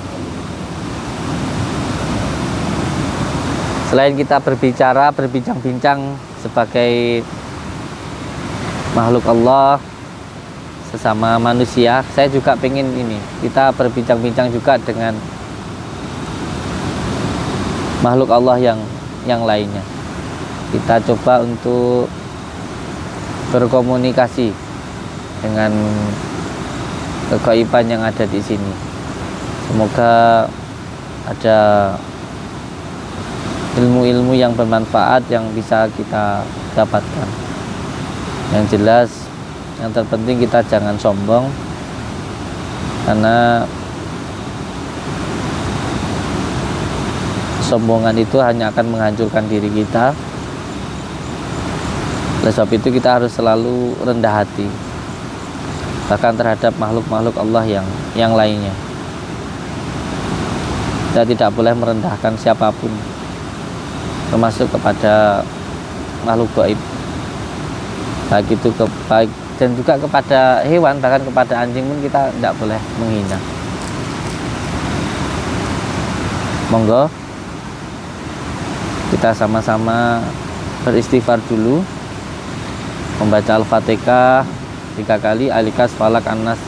Selain kita berbincang-bincang sebagai makhluk Allah, sesama manusia, saya juga pengen kita berbincang-bincang juga dengan makhluk Allah yang lainnya. Kita coba untuk berkomunikasi dengan kegaiban yang ada di sini. Semoga ada ilmu-ilmu yang bermanfaat yang bisa kita dapatkan. Yang jelas, yang terpenting kita jangan sombong, karena kesombongan itu hanya akan menghancurkan diri kita. Oleh sebab itu kita harus selalu rendah hati, bahkan terhadap makhluk-makhluk Allah yang lainnya. Kita tidak boleh merendahkan siapapun, termasuk kepada makhluk gaib, baik itu baik dan juga kepada hewan, bahkan kepada anjing pun kita tidak boleh menghina. Monggo kita sama-sama beristighfar dulu, membaca Al-Fatihah 3 kali, Al-Ikhlas, Falaq, An-Nas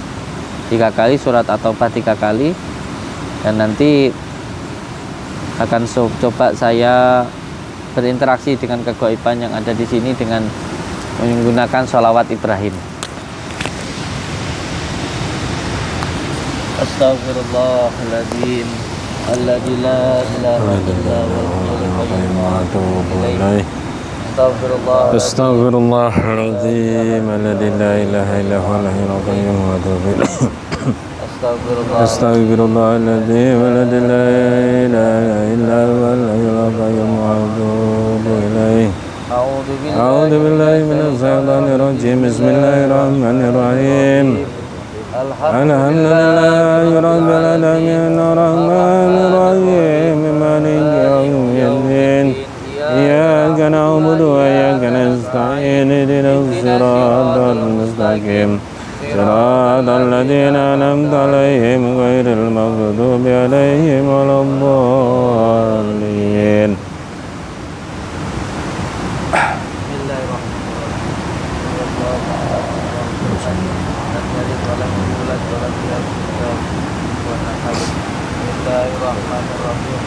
3 kali, surat At-Taubah 3 kali, dan nanti akan coba saya berinteraksi dengan kegaiban yang ada di sini dengan menggunakan sholawat Ibrahim. Astaghfirullahaladzim, alladzi la ilaha illa huwa. Astaghfirullahaladzim, alladzi la ilaha illa huwa. Astaghfirullah alladzi wa la ilaha illa huwa al-hayyul qayyum wa atubu ilaih. A'udzu billahi minasy syaithanir rajim. Bismillahirrahmanirrahim. Alhamdulillahi rabbil alamin arrahmanir rahim maliki yaumiddin. Iyyaka na'budu wa iyyaka nasta'in ihdinas siratal mustaqim. Siratal ladzina an'amta 'alaihim ghairil maghdubi 'alaihim waladdallin. Bismillahirrahmanirrahim.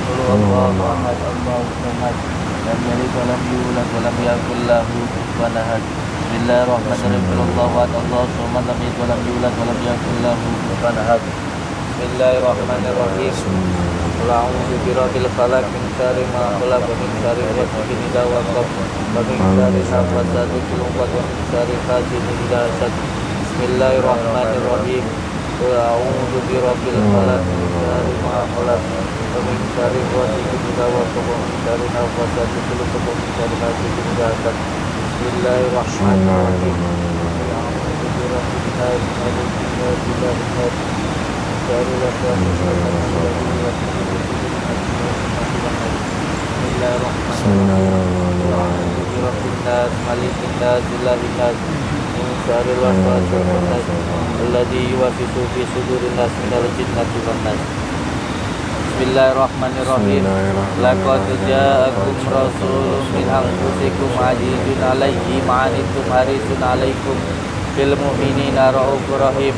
Qul huwallahu ahad, Allahu samad, lam yalid wa lam yulad wa lam yakul lahu kufuwan ahad. Bismillahirrahmanirrahim. Qul huwallahu ahad, Allahu samad, lam yalid wa lam yulad wa lam yakul lahu kufuwan ahad. Bismillahirrahmanirrahim. Qul a'udzu birabbil falaq min syarri ma khalaq wa min syarri ghasiqin idza waqab wa min syarri nafasati fil 'uqad wa min syarri hasidin idza hasad. Bismillahirrahmanirrahim. Qul a'udzu birabbil falaq min syarri ma khalaq wa min syarri ghasiqin idza waqab wa min syarri nafasati fil 'uqad wa min syarri hasidin idza hasad. Bismillahirrahmanirrahim. Qul a'udzu birabbin nas, malikin nas, ilahin nas, syarril waswasil khannas. Bismillahirrahmanirrahim. Birabbin nas, malikin nas, ilahin nas, syarril waswasil khannas alladzi yuwaswisu fi sudurin nas minal jinnati wan nas. Bismillahirrahmanirrahim. Laqad ja'akum rasulun min anfusikum azizun 'alaihi ma 'anittum harisun 'alaikum bil mu'minina raufur rahim.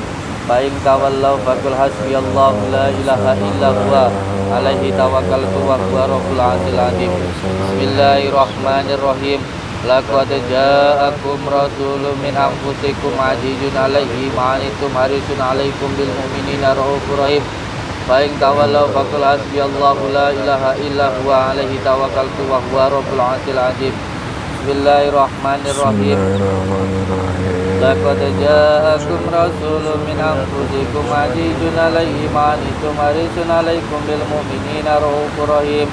Fa in tawallaw faqul hasbiyallahu la ilaha illa huwa alaihi tawakkaltu wa huwa rabbul 'arsyil 'azim. Bismillahirrahmanirrahim. Laqad ja'akum rasulun min anfusikum azizun 'alaihi ma 'anittum harisun 'alaikum bil mu'minina raufur rahim. Fa in tawallaw faqul hasbiyallahu la ilaha illa huwa alaihi tawakkaltu wa huwa rabbul 'arsyil 'azim. Bismillahirrahmanirrahim. Laqad ja'akum rasulun min anfusikum azizun 'alaihi ma 'anittum harisun 'alaikum bil mu'minina raufur rahim.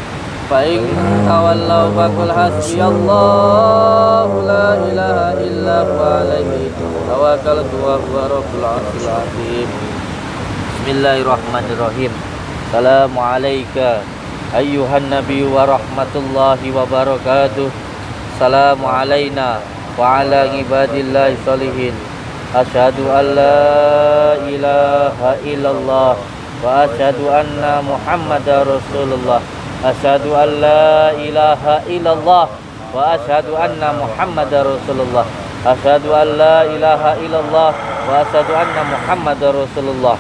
Fa in tawallaw faqul hasbiyallahu la ilaha illa huwa alaihi tawakkaltu wa huwa rabbul 'arsyil 'azim. Bismillahirrahmanirrahim. Assalamu alayka ayyuhan nabiy wa rahmatullahi wa barakatuh. Assalamu alayna wa ala ibadillahi sholihin. Asyhadu an la ilaha illallah wa asyhadu anna muhammadar rasulullah. Asyhadu an la ilaha illallah wa asyhadu anna muhammadar rasulullah. Asyhadu an la ilaha illallah wa asyhadu anna muhammadar rasulullah.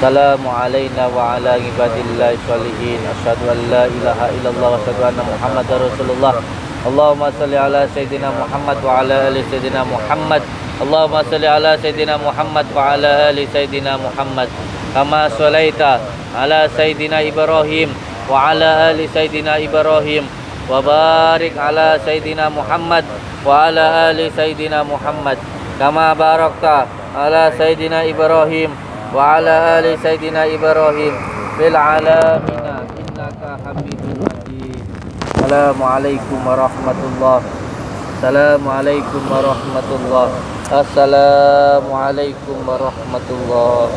Assalamu alayna wa ala ibadillahi sholihin. Asyhadu an la ilaha illallah wa asyhadu anna muhammadar rasulullah. Allahumma salli ala sayyidina Muhammad wa ala ali sayyidina Muhammad. Allahumma salli ala sayyidina Muhammad wa ala ali sayyidina Muhammad. Kama shalaita ala sayyidina Ibrahim wa ala ali sayyidina Ibrahim. Wa barik ala sayyidina Muhammad wa ala ali sayyidina Muhammad. Kama barakta ala sayyidina Ibrahim wa ala ali sayyidina Ibrahim fil alamin innaka Hamidum Majid. Assalamualaikum warahmatullahi. Assalamualaikum warahmatullahi. Assalamualaikum warahmatullahi.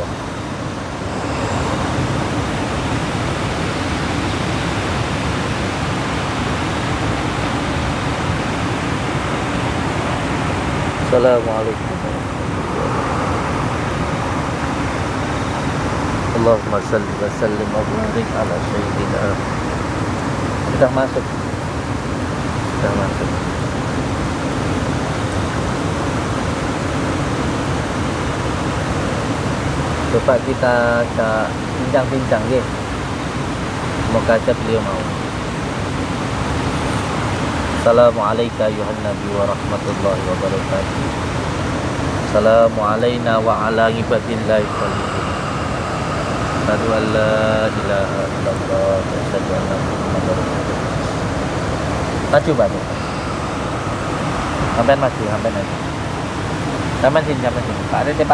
Assalamualaikum. Allahumma salli wa sallim wa barik ala sayyidina. Sudah masuk. Sudah masuk. Coba kita bincang-bincang ya. Semoga aja beliau mau. Assalamualaikum ayuhan nabi wa rahmatullahi wa barakatuh. Assalamu alayna wa ala ibadillahi sholihin. Asyhadu an la ilaha illallah wa asyhadu anna muhammadar rasulullah. Maju maju. Sampai maju, sampai maju. Sampai sini. Pak Rete.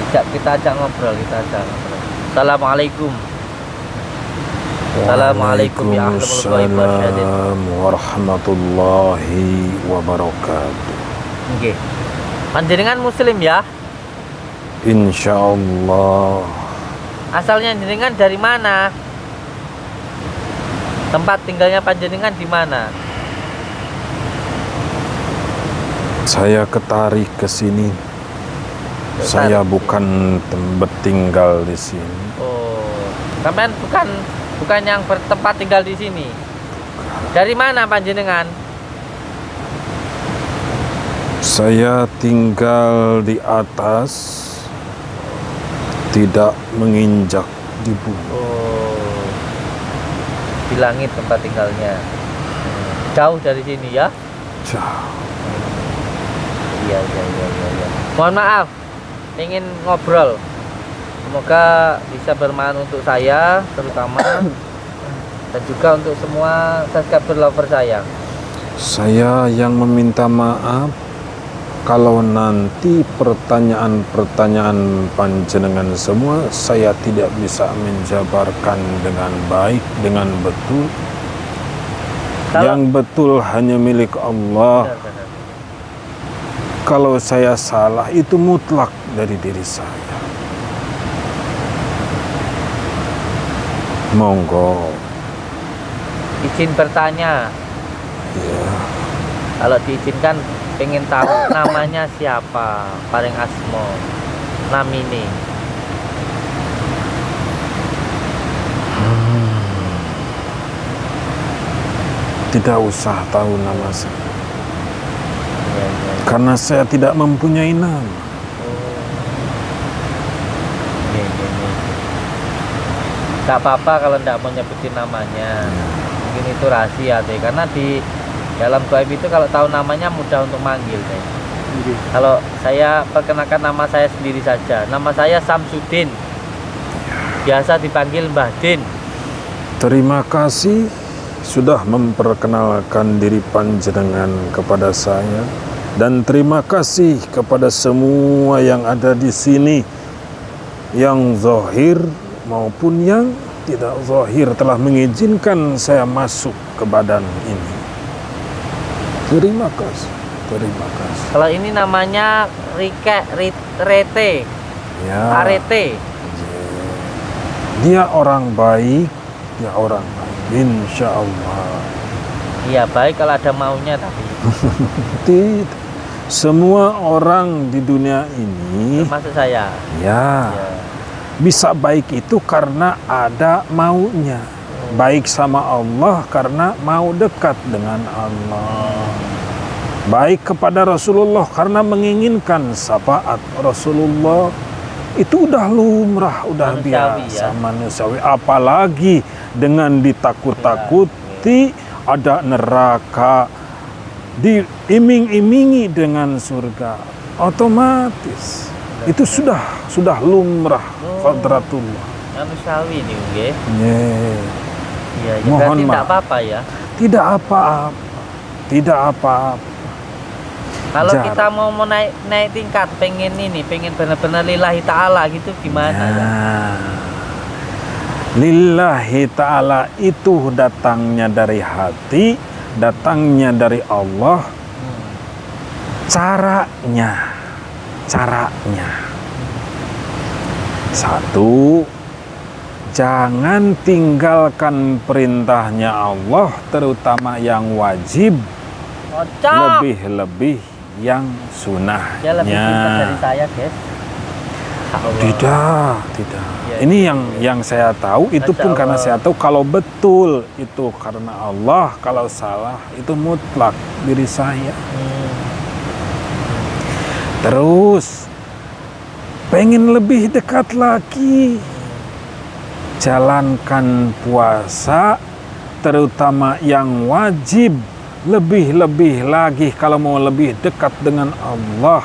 Kita ajak ngobrol. Assalamualaikum. Assalamualaikum ya ahlul ghaib wasyahid. Warahmatullahi wabarakatuh. Nggih. Panjenengan muslim ya? Insyaallah. Asalnya jenengan dari mana? Tempat tinggalnya panjenengan di mana? Saya ketarik ke sini. Saya bukan bertinggal di sini. Oh, sampean bukan yang bertempat tinggal di sini. Dari mana panjenengan? Saya tinggal di atas, tidak menginjak di bumi. Oh, di langit tempat tinggalnya. Jauh dari sini ya? Jauh. Iya. Mohon maaf, ingin ngobrol. Semoga bisa bermanfaat untuk saya terutama dan juga untuk semua subscriber lover saya. Saya yang meminta maaf kalau nanti pertanyaan-pertanyaan panjenengan semua saya tidak bisa menjabarkan dengan baik, dengan betul. Yang betul hanya milik Allah. Benar. Kalau saya salah itu mutlak dari diri saya. Monggo. Izin bertanya. Ya. Kalau diizinkan, pengen tahu namanya siapa, paling asmo, namine. Tidak usah tahu nama saya. Iya. Karena saya tidak mempunyai nama. Iya. Gak apa-apa kalau tidak mau nyebutin namanya. Mungkin itu rahasia deh. Karena di dalam gaib itu kalau tahu namanya mudah untuk manggil deh. Kalau saya perkenalkan nama saya sendiri saja. Nama saya Samsudin. Biasa dipanggil Mbah Din. Terima kasih sudah memperkenalkan diri panjenengan kepada saya. Dan terima kasih kepada semua yang ada di sini, yang zahir maupun yang tidak zahir telah mengizinkan saya masuk ke badan ini. Terima kasih. Kalau ini namanya Rete, Ya, Arete. dia orang baik, insya Allah. Iya baik kalau ada maunya tapi Tidak. Semua orang di dunia ini termasuk saya. ya Ya. bisa baik itu karena ada maunya. Baik sama Allah karena mau dekat dengan Allah. Baik kepada Rasulullah karena menginginkan syafaat Rasulullah. Itu udah lumrah, udah Manusiawi, biasa ya. manusiawi. Apalagi dengan ditakut-takuti ada neraka, diiming-imingi dengan surga, otomatis itu sudah lumrah qadratullah. Manusiawi nih nggih. Iya, ya, Mohon berarti tidak maaf. apa-apa ya. Tidak apa-apa. Kalau Jarang. kita mau naik tingkat, pengen benar-benar lillahi ta'ala gitu gimana ya? Lillahi ta'ala itu datangnya dari hati, datangnya dari Allah. Caranya satu, jangan tinggalkan perintahnya Allah, terutama yang wajib, Kocok. lebih-lebih yang sunnahnya. Dia lebih pintar dari saya, guys. Allah. Tidak. Ya, Ini yang saya tahu, itu Masya pun karena Allah. saya tahu kalau betul itu karena Allah, kalau salah itu mutlak diri saya. Terus pengen lebih dekat lagi, jalankan puasa, terutama yang wajib, lebih-lebih lagi kalau mau lebih dekat dengan Allah,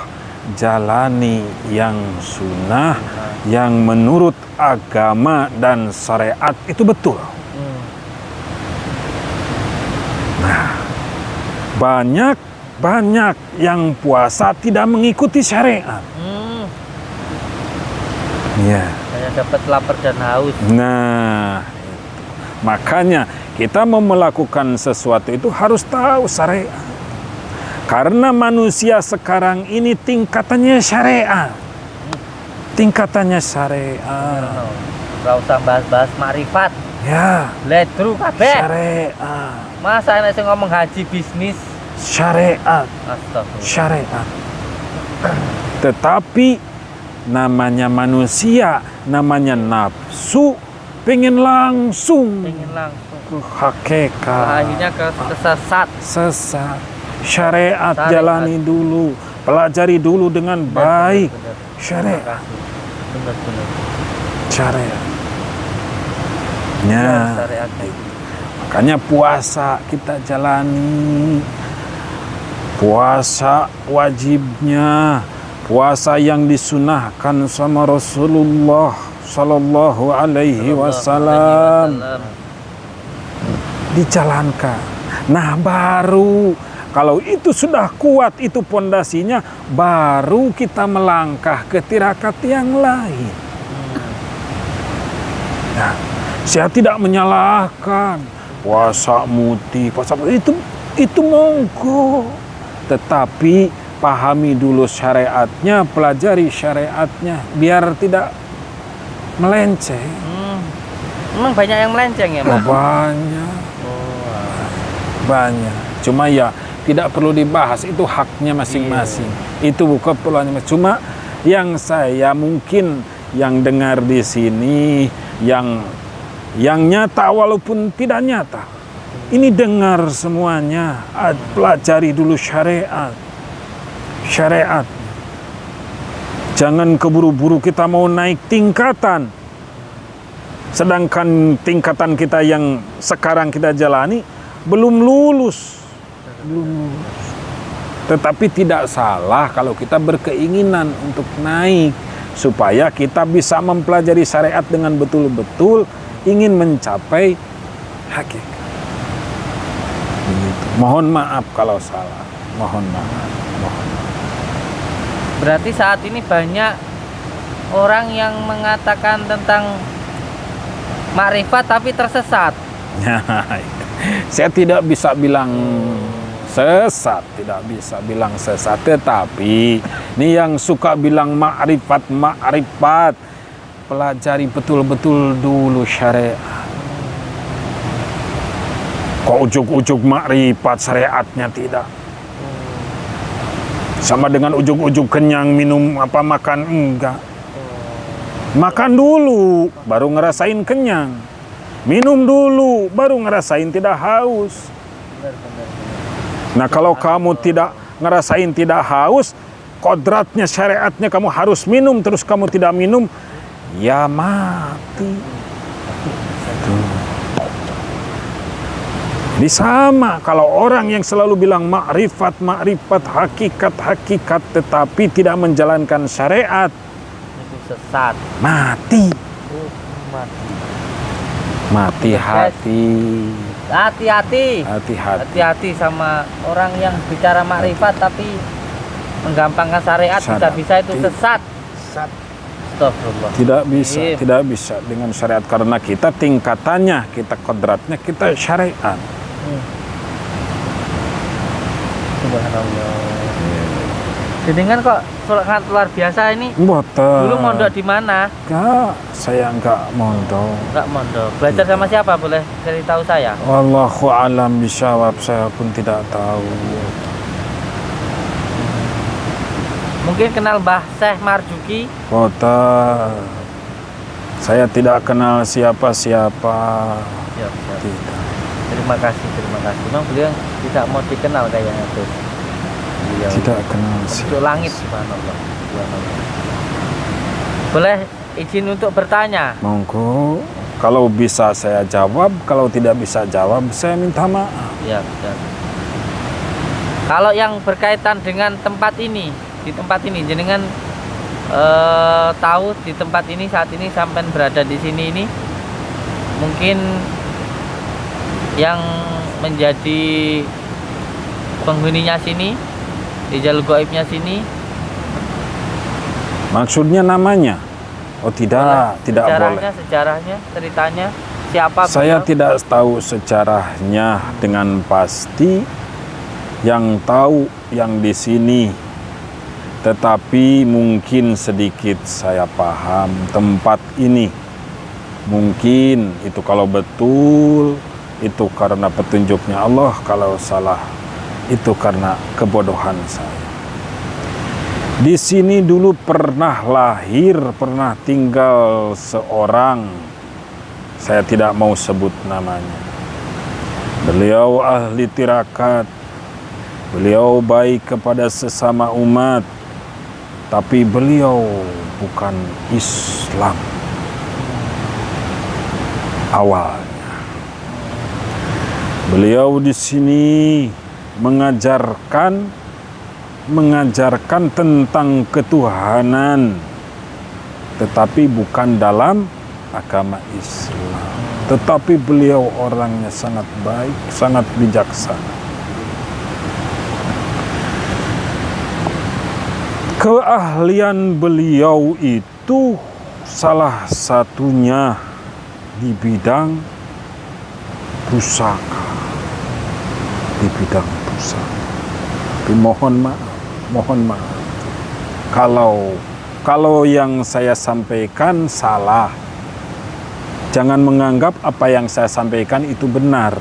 jalani yang sunnah, yang menurut agama dan syariat itu betul. Nah, banyak yang puasa tidak mengikuti syariat. Ya. Saya dapat lapar dan haus. Nah, makanya kita mau melakukan sesuatu itu harus tahu syariat. Karena manusia sekarang ini tingkatannya syariat. Tingkatannya syariat. Nggak usah bahas-bahas makrifat. Ya, Ledru kabeh. syariat. Masa enak sing ngomong haji bisnis. Syariat. Astagfirullah. Syariat. Tetapi namanya manusia, namanya nafsu, pengen langsung Pengen langsung. ke hakikat. Akhirnya kesesat. Sesat. Syariat Syariat. jalani dulu, pelajari dulu dengan baik. Benar. Syariat, Benar. syariat. Ya, Ya, syariatnya. makanya puasa kita jalani. Puasa wajibnya, puasa yang disunahkan sama Rasulullah Sallallahu Alaihi Wasallam dijalankan. Nah, baru kalau itu sudah kuat, itu pondasinya, baru kita melangkah ke tirakat yang lain. Nah, saya tidak menyalahkan puasa muti, puasa itu monggo. Tetapi pahami dulu syariatnya, pelajari syariatnya biar tidak melenceng. Emang banyak yang melenceng ya, Mas? Banyak. Oh, Banyak. Cuma ya tidak perlu dibahas, itu haknya masing-masing. Itu bukan perluannya. Cuma yang saya mungkin yang dengar di sini yang nyata walaupun tidak nyata. Ini dengar semuanya, pelajari dulu syariat. Syariat. Jangan keburu-buru kita mau naik tingkatan. Sedangkan tingkatan kita yang sekarang kita jalani belum lulus. Tetapi tidak salah kalau kita berkeinginan untuk naik supaya kita bisa mempelajari syariat dengan betul-betul ingin mencapai hakikat. Begitu. Mohon maaf kalau salah. Mohon maaf. berarti saat ini banyak orang yang mengatakan tentang makrifat tapi tersesat. Saya tidak bisa bilang sesat, tidak bisa bilang sesat, tetapi ini yang suka bilang makrifat, pelajari betul-betul dulu syariat. Kok ujuk-ujuk makrifat syariatnya tidak? Sama dengan ujuk-ujuk kenyang, minum apa, makan enggak. Makan dulu, baru ngerasain kenyang. Minum dulu, baru ngerasain tidak haus. Nah, kalau kamu tidak ngerasain tidak haus, kodratnya, syariatnya kamu harus minum, terus kamu tidak minum, ya mati. Di sama kalau orang yang selalu bilang makrifat, hakikat, tetapi tidak menjalankan syariat, Itu sesat. mati. Mati hati. Hati-hati. Hati-hati sama orang yang bicara makrifat tapi menggampangkan syariat, bisa-bisa itu sesat. Astagfirullah. Tidak bisa dengan syariat karena kita tingkatannya, kita kodratnya, kita syariat. Subhanallah. Jenengan kok sangat luar biasa ini. Mboten. Dulu mondok di mana? Enggak, saya enggak mondok. Enggak mondok. Belajar sama siapa, boleh cerita saya? Wallahu alam bisawab, saya pun tidak tahu. Mungkin kenal Mbah Syekh Marjuki? Boten. Saya tidak kenal siapa-siapa. Ya, Tidak. Terima kasih. Memang beliau tidak mau dikenal kayaknya tuh. Beliau Tidak kenal untuk siapa. langit, subhanallah. Boleh izin untuk bertanya? Monggo. Kalau bisa saya jawab, kalau tidak bisa jawab saya minta maaf. Ya. Kalau yang berkaitan dengan tempat ini, di tempat ini jenengan tahu di tempat ini saat ini sampai berada di sini ini, mungkin yang menjadi penghuninya sini, di jalur gaibnya sini. Maksudnya namanya? Oh tidak, tidak boleh. Sejarahnya, ceritanya siapa? Saya beliau? tidak tahu sejarahnya dengan pasti. Yang tahu yang di sini, tetapi mungkin sedikit saya paham tempat ini. Mungkin itu kalau betul itu karena petunjuknya Allah, kalau salah itu karena kebodohan saya. Di sini dulu pernah lahir, pernah tinggal seorang, saya tidak mau sebut namanya. Beliau ahli tirakat, beliau baik kepada sesama umat, tapi beliau bukan Islam awalnya. Beliau di sini mengajarkan tentang ketuhanan, tetapi bukan dalam agama Islam. Tetapi beliau orangnya sangat baik, sangat bijaksana. Keahlian beliau itu salah satunya di bidang pusaka. Di bidang pusaka. Tapi mohon maaf. Kalau yang saya sampaikan salah, jangan menganggap apa yang saya sampaikan itu benar.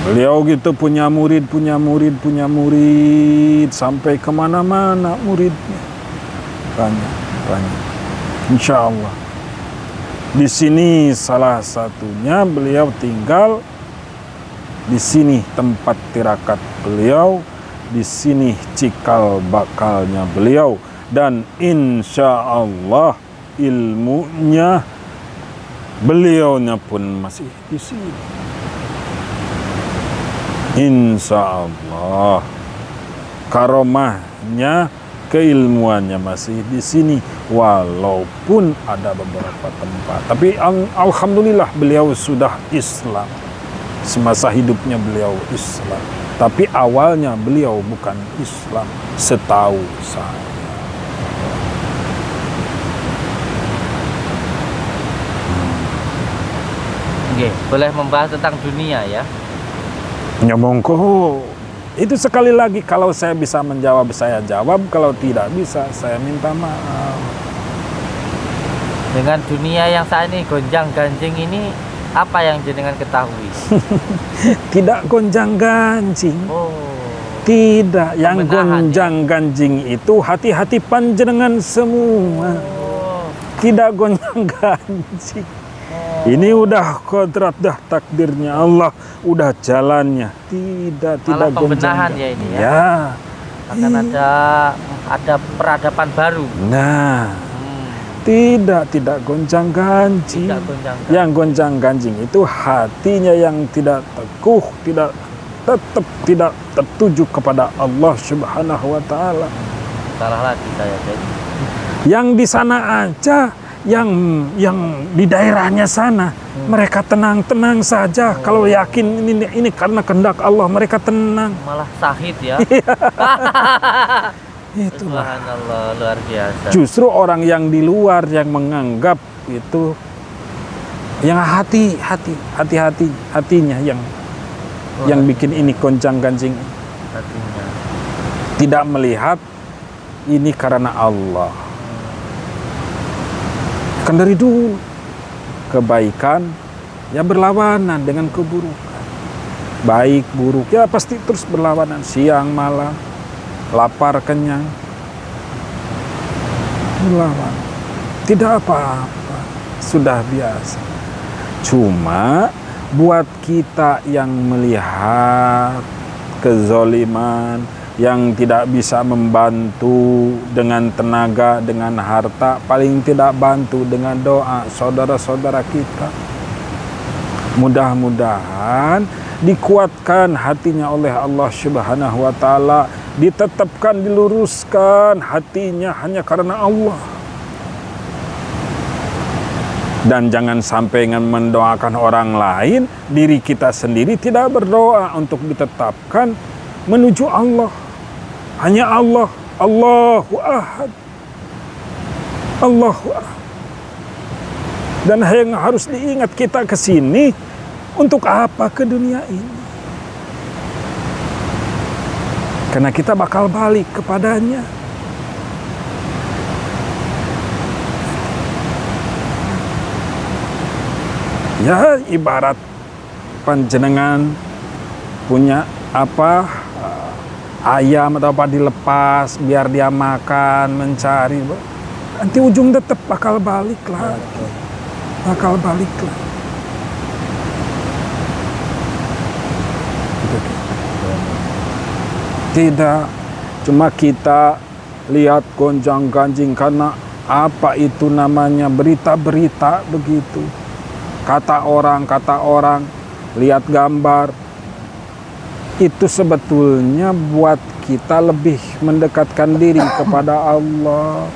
Beliau gitu punya murid sampai kemana-mana muridnya, banyak. Insya Allah. Di sini salah satunya beliau tinggal, di sini tempat tirakat beliau, di sini cikal bakalnya beliau, dan insya Allah ilmunya beliaunya pun masih di sini. Insya Allah karomahnya, keilmuannya masih di sini, walaupun ada beberapa tempat. Tapi alhamdulillah beliau sudah Islam. Semasa hidupnya beliau Islam. Tapi awalnya beliau bukan Islam, setahu saya. Oke, boleh membahas tentang dunia ya? Ya monggo. Itu sekali lagi, kalau saya bisa menjawab saya jawab, kalau tidak bisa saya minta maaf. Dengan dunia yang saat ini gonjang-ganjing ini, apa yang jenengan ketahui? Tidak gonjang-ganjing. Oh. Tidak, yang Pembenahan, gonjang-ganjing itu hati-hati panjenengan semua. Oh. Tidak gonjang-ganjing. Ini udah kodrat, dah takdirnya Allah, udah jalannya. Tidak pembenahan ya ini ya. Ya. Akan ada peradaban baru. Nah, tidak gonjang-ganjing. Tidak gonjang-ganjing. Yang gonjang-ganjing itu hatinya yang tidak teguh, tetap tidak tertuju kepada Allah Subhanahu wa taala. Salah lagi saya jadi. Yang di sana aja, yang di daerahnya sana, mereka tenang-tenang saja. Kalau yakin ini karena kehendak Allah, mereka tenang. Malah sahid ya. Itulah. Subhanallah, luar biasa. Justru orang yang di luar yang menganggap itu, yang hatinya yang bikin ini goncang-gancing, Hatinya. tidak melihat ini karena Allah. Kan dari dulu kebaikan ya berlawanan dengan keburukan. Baik buruk ya pasti terus berlawanan, siang malam, lapar kenyang, berlawan. Tidak apa-apa, sudah biasa. Cuma buat kita yang melihat kezoliman, yang tidak bisa membantu dengan tenaga, dengan harta, paling tidak bantu dengan doa saudara-saudara kita. Mudah-mudahan dikuatkan hatinya oleh Allah Subhanahu wa taala, ditetapkan, diluruskan hatinya hanya karena Allah. Dan jangan sampai mendoakan orang lain, diri kita sendiri tidak berdoa untuk ditetapkan menuju Allah. Hanya Allah, Allahu Ahad. Allahu Akbar. Dan yang harus diingat, kita ke sini untuk apa ke dunia ini? Karena kita bakal balik kepadanya. Ya, ibarat panjenengan punya apa, ayam atau apa dilepas biar dia makan, mencari, nanti ujung tetap bakal balik lagi, bakal balik lagi. Tidak cuma kita lihat gonjang-ganjing karena apa itu namanya berita-berita begitu. Kata orang, lihat gambar. Itu sebetulnya buat kita lebih mendekatkan diri kepada Allah.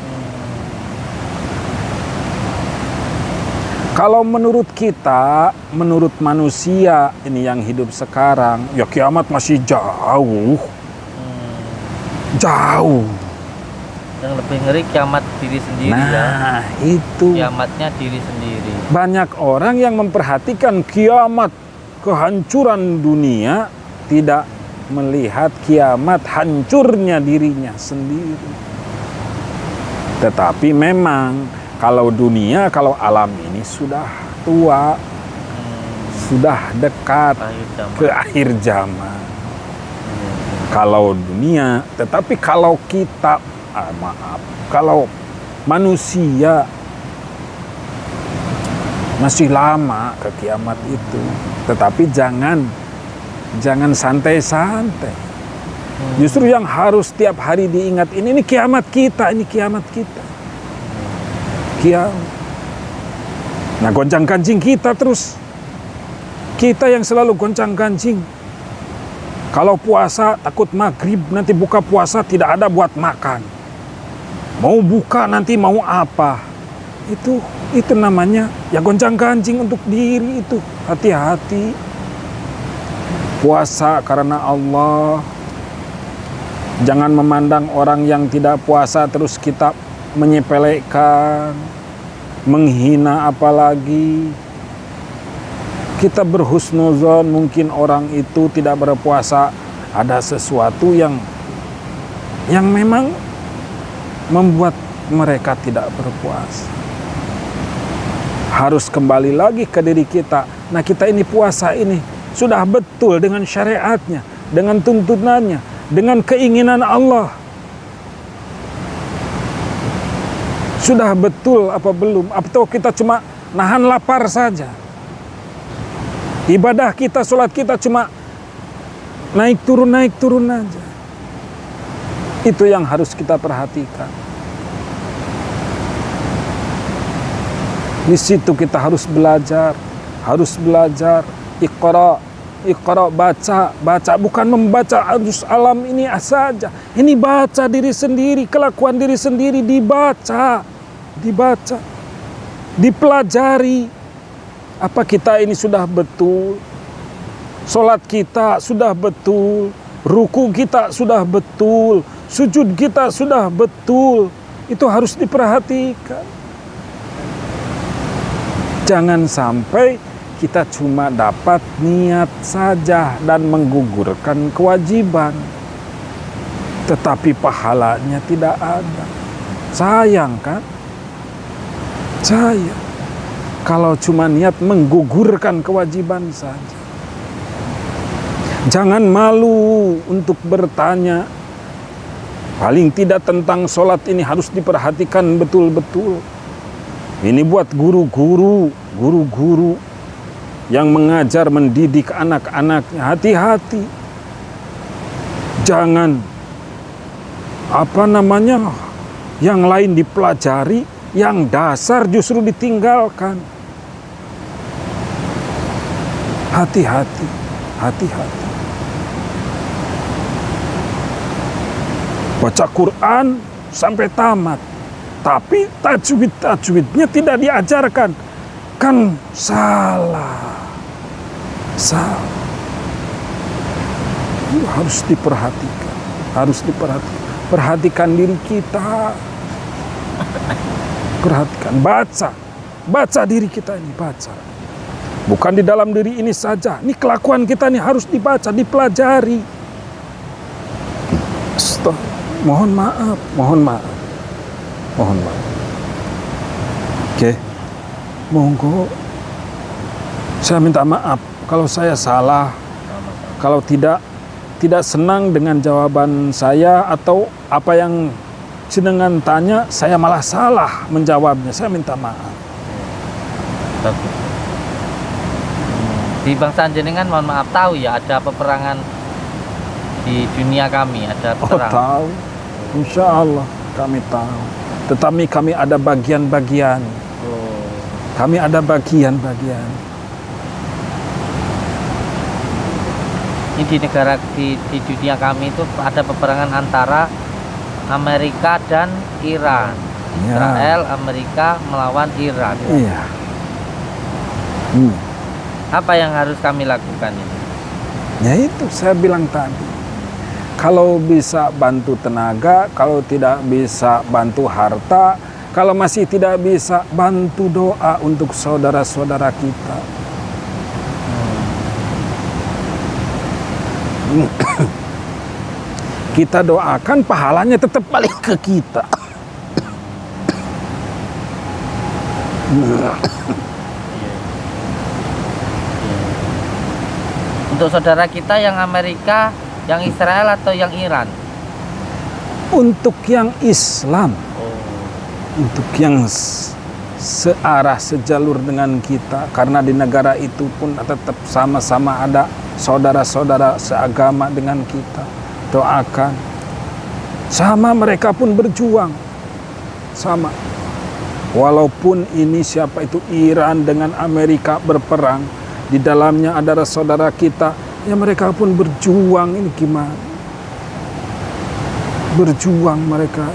Kalau menurut kita, menurut manusia ini yang hidup sekarang, ya kiamat masih jauh. Jauh. Yang lebih ngeri kiamat diri sendiri ya. Nah, itu. Kiamatnya diri sendiri. Banyak orang yang memperhatikan kiamat, kehancuran dunia, tidak melihat kiamat hancurnya dirinya sendiri. Tetapi memang kalau dunia, kalau alam ini sudah tua, sudah dekat ke akhir zaman. Kalau dunia, tetapi kalau kita, kalau manusia masih lama ke kiamat itu. Tetapi jangan santai-santai. Justru yang harus tiap hari diingat, ini kiamat kita, ini kiamat kita. Kiamat. Nah, goncang-gancing kita terus. Kita yang selalu goncang-gancing. Kalau puasa takut maghrib, nanti buka puasa tidak ada buat makan. Mau buka nanti mau apa? Itu namanya ya goncang-gancing untuk diri itu. Hati-hati. Puasa karena Allah. Jangan memandang orang yang tidak puasa terus kita menyepelekan, menghina apalagi. Kita berhusnuzon, mungkin orang itu tidak berpuasa, ada sesuatu yang memang membuat mereka tidak berpuasa. Harus kembali lagi ke diri kita. Nah, kita ini puasa ini sudah betul dengan syariatnya, dengan tuntunannya, dengan keinginan Allah. Sudah betul apa belum? Atau kita cuma nahan lapar saja? Ibadah kita, sholat kita cuma naik turun aja. Itu yang harus kita perhatikan. Di situ kita harus belajar. Iqra, baca, bukan membaca arus alam ini saja. Ini baca diri sendiri, kelakuan diri sendiri dibaca, dipelajari. Apa kita ini sudah betul? Sholat kita sudah betul, ruku kita sudah betul, sujud kita sudah betul. Itu harus diperhatikan. Jangan sampai kita cuma dapat niat saja dan menggugurkan kewajiban, tetapi pahalanya tidak ada. Sayang kan? Sayang. Kalau cuma niat menggugurkan kewajiban saja. Jangan malu untuk bertanya. Paling tidak tentang sholat ini harus diperhatikan betul-betul. Ini buat guru-guru yang mengajar, mendidik anak-anaknya. Hati-hati. Jangan yang lain dipelajari, yang dasar justru ditinggalkan. Hati-hati. Baca Quran sampai tamat, tapi tajwidnya tidak diajarkan, kan salah. Itu harus diperhatikan. Perhatikan diri kita. Perhatikan, baca diri kita ini, baca. Bukan di dalam diri ini saja, ini kelakuan kita ini harus dibaca, dipelajari. Mohon maaf. Oke, monggo. Saya minta maaf kalau saya salah, kalau tidak senang dengan jawaban saya atau apa yang jenengan tanya, saya malah salah menjawabnya. Saya minta maaf. Di bangsa jenengan mohon maaf tahu ya ada peperangan di dunia kami, ada perang. Tahu. Insya Allah kami tahu. Tetapi kami ada bagian-bagian. Kami ada bagian-bagian. Ini di negara di dunia kami itu ada peperangan antara Amerika dan Iran. Ya. Israel, Amerika melawan Iran. Iya. Apa yang harus kami lakukan ini? Ya itu saya bilang tadi. Kalau bisa bantu tenaga, kalau tidak bisa bantu harta, kalau masih tidak bisa bantu doa untuk saudara-saudara kita. Kita doakan pahalanya tetap balik ke kita. Untuk saudara kita yang Amerika, yang Israel atau yang Iran? Untuk yang Islam, untuk yang searah sejalur dengan kita, karena di negara itu pun tetap sama-sama ada saudara-saudara seagama dengan kita. Doakan. Sama mereka pun berjuang. Sama. Walaupun ini siapa itu Iran dengan Amerika berperang, di dalamnya ada saudara kita, ya mereka pun berjuang. Ini gimana? Berjuang mereka.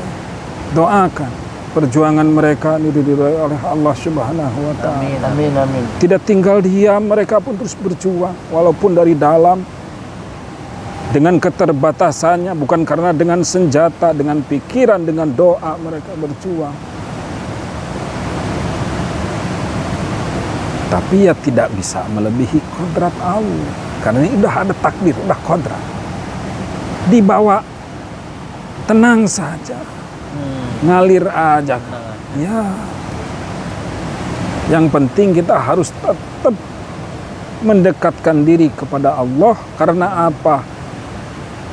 Doakan perjuangan mereka diridhoi oleh Allah Subhanahu wa taala. Amin. Tidak tinggal diam, mereka pun terus berjuang walaupun dari dalam, dengan keterbatasannya, bukan karena dengan senjata, dengan pikiran, dengan doa mereka berjuang. Tapi ya tidak bisa melebihi kodrat Allah. Karena ini udah ada takdir, udah kodrat. Dibawa tenang saja. Ngalir aja. Ya. Yang penting kita harus tetap mendekatkan diri kepada Allah. Karena apa?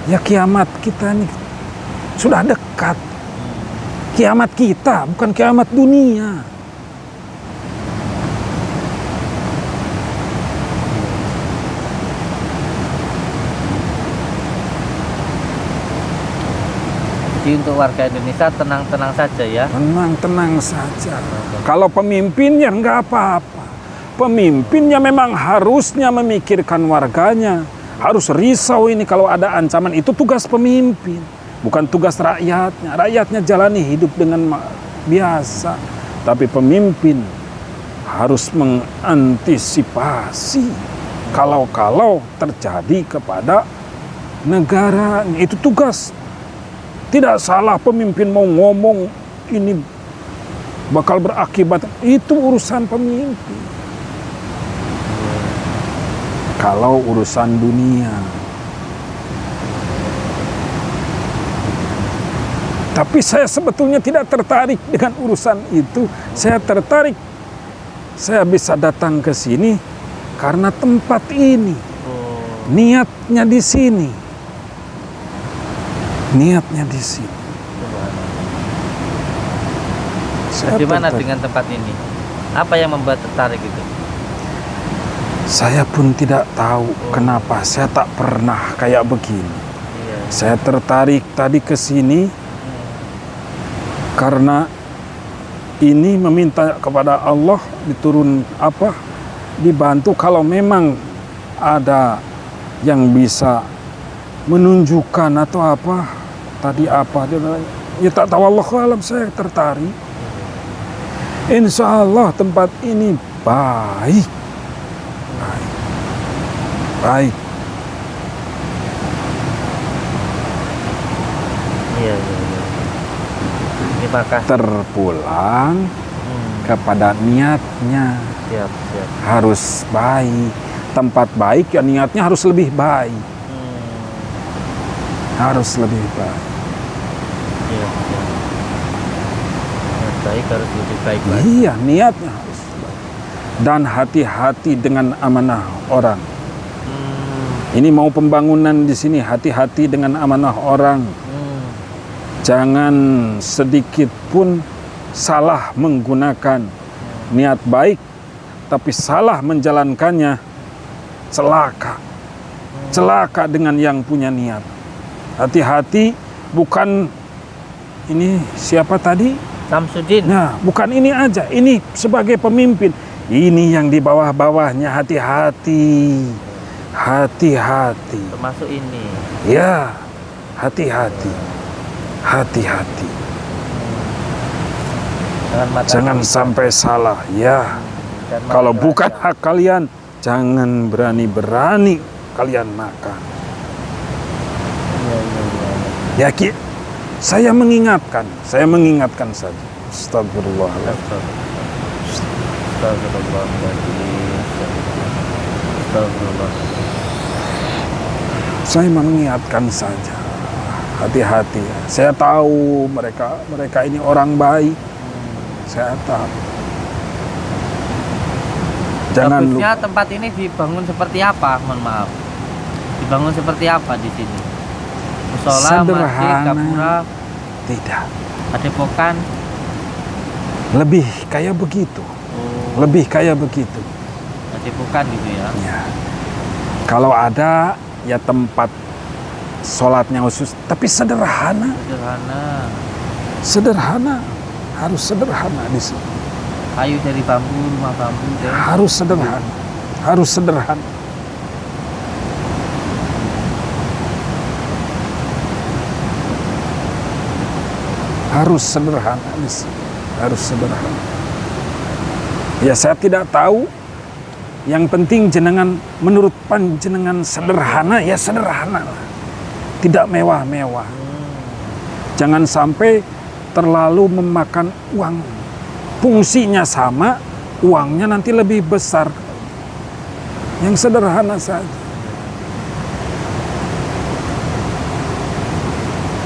Ya kiamat kita nih sudah dekat. Kiamat kita, bukan kiamat dunia. Jadi untuk warga Indonesia tenang-tenang saja ya. Tenang saja. Kalau pemimpinnya nggak apa-apa. Pemimpinnya memang harusnya memikirkan warganya. Harus risau ini kalau ada ancaman. Itu tugas pemimpin. Bukan tugas rakyatnya. Rakyatnya jalani hidup dengan biasa. Tapi pemimpin harus mengantisipasi. Kalau terjadi kepada negara. Itu tugas. Tidak salah pemimpin mau ngomong ini bakal berakibat. Itu urusan pemimpin. Kalau urusan dunia. Tapi saya sebetulnya tidak tertarik dengan urusan itu. Saya tertarik. Saya bisa datang ke sini karena tempat ini. Niatnya di sini. Niatnya di sini. Bagaimana dengan tempat ini? Apa yang membuat tertarik itu? Saya pun tidak tahu kenapa. Saya tak pernah kayak begini. Saya tertarik tadi ke sini karena ini meminta kepada Allah dibantu kalau memang ada yang bisa menunjukkan atau ya tak tahu, Allah alam. Saya tertarik. Insya Allah tempat ini baik. Iya. Terima kasih. Terpulang kepada niatnya. Siap, siap. Harus baik. Tempat baik ya niatnya harus lebih baik. Harus lebih baik. Iya, iya. Niat baik harus lebih baik lagi. Iya, niatnya harus baik. Dan hati-hati dengan amanah orang. Ini mau pembangunan di sini, hati-hati dengan amanah orang. Jangan sedikit pun salah menggunakan niat baik, tapi salah menjalankannya, celaka. Celaka dengan yang punya niat. Hati-hati, bukan ini siapa tadi? Samsudin. Nah, bukan ini aja, ini sebagai pemimpin. Ini yang di bawah-bawahnya, hati-hati. Hati-hati. Termasuk ini. Ya, hati-hati. Hati-hati. Jangan sampai salah, ya. Kalau bukan hak kalian, jangan berani-berani kalian makan. Ya, saya mengingatkan saja. Astagfirullahaladzim. Saya mengingatkan saja. Hati-hati ya. Saya tahu mereka ini orang baik. Saya tahu. Jangan bagusnya tempat ini dibangun seperti apa? Mohon maaf. Dibangun seperti apa di sini? Musola, masjid, gapura, tidak. padepokan. Lebih kayak begitu. Lebih kayak begitu. Padepokan gitu ya. Ya. Kalau ada ya tempat sholatnya khusus, tapi sederhana. Sederhana. Sederhana, harus sederhana di sini. Kayu dari bambu, rumah bambu deh. Harus sederhana. Harus sederhana. Harus sederhana di sini. Harus sederhana. Ya, saya tidak tahu. Yang penting jenengan, menurut panjenengan sederhana, ya sederhana. Tidak mewah-mewah. Jangan sampai terlalu memakan uang. Fungsinya sama, uangnya nanti lebih besar. Yang sederhana saja.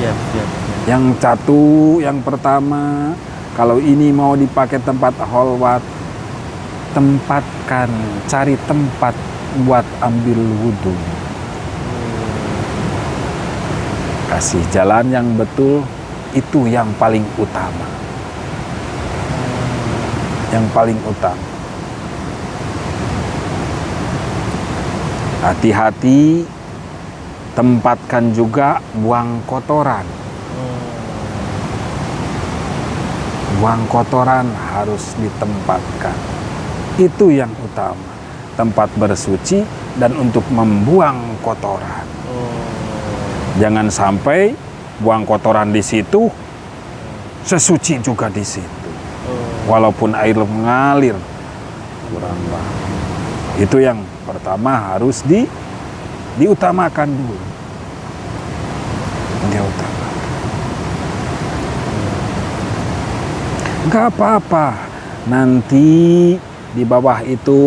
Siap, siap. Yang satu, yang pertama, kalau ini mau dipakai tempat kholwat, tempatkan, cari tempat buat ambil wudhu. Kasih jalan yang betul, itu yang paling utama. Yang paling utama. Hati-hati, tempatkan juga buang kotoran. Buang kotoran harus ditempatkan. Itu yang utama. Tempat bersuci dan untuk membuang kotoran. Jangan sampai buang kotoran di situ, sesuci juga di situ. Walaupun air mengalir, kurang bagus. Itu yang pertama harus diutamakan dulu. Diutamakan. Enggak apa-apa. Nanti di bawah itu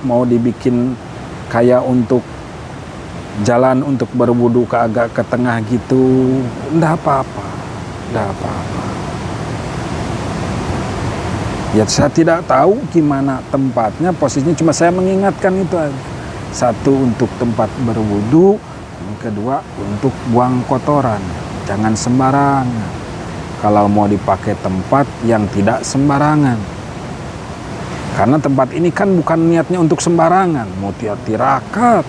mau dibikin kayak untuk jalan untuk berwudu agak ke tengah gitu. Enggak apa-apa. Enggak apa-apa. Ya, saya tidak tahu gimana tempatnya, posisinya, cuma saya mengingatkan itu aja. Satu untuk tempat berwudu, yang kedua untuk buang kotoran. Jangan sembarangan. Kalau mau dipakai tempat yang tidak sembarangan. Karena tempat ini kan bukan niatnya untuk sembarangan, mau tirakat.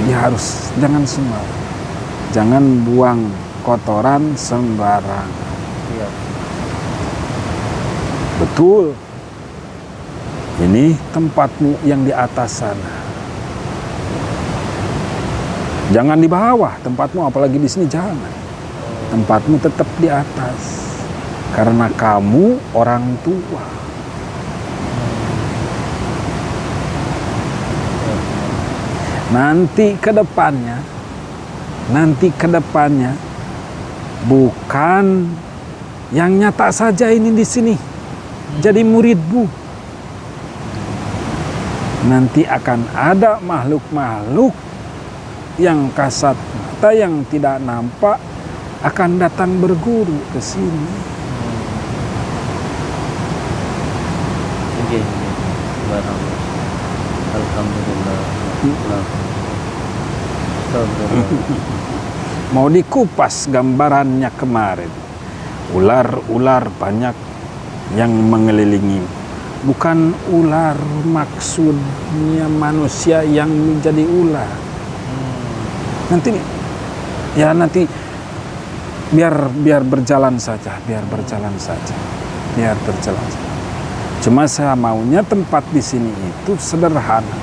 Ya harus, jangan sembarangan. Jangan buang kotoran sembarangan. Betul. Ini tempatmu yang di atas sana. Jangan di bawah tempatmu, apalagi di sini jangan. Tempatmu tetap di atas. Karena kamu orang tua. Nanti ke depannya bukan Yang nyata saja ini di sini. Jadi muridmu. Nanti akan ada makhluk-makhluk yang kasat mata, yang tidak nampak, akan datang berguru ke sini. Oke. Alhamdulillah. Mau dikupas gambarannya kemarin. Ular-ular banyak yang mengelilingi. Bukan ular maksudnya manusia yang menjadi ular. Nanti biar berjalan saja. Cuma saya maunya tempat di sini itu sederhana.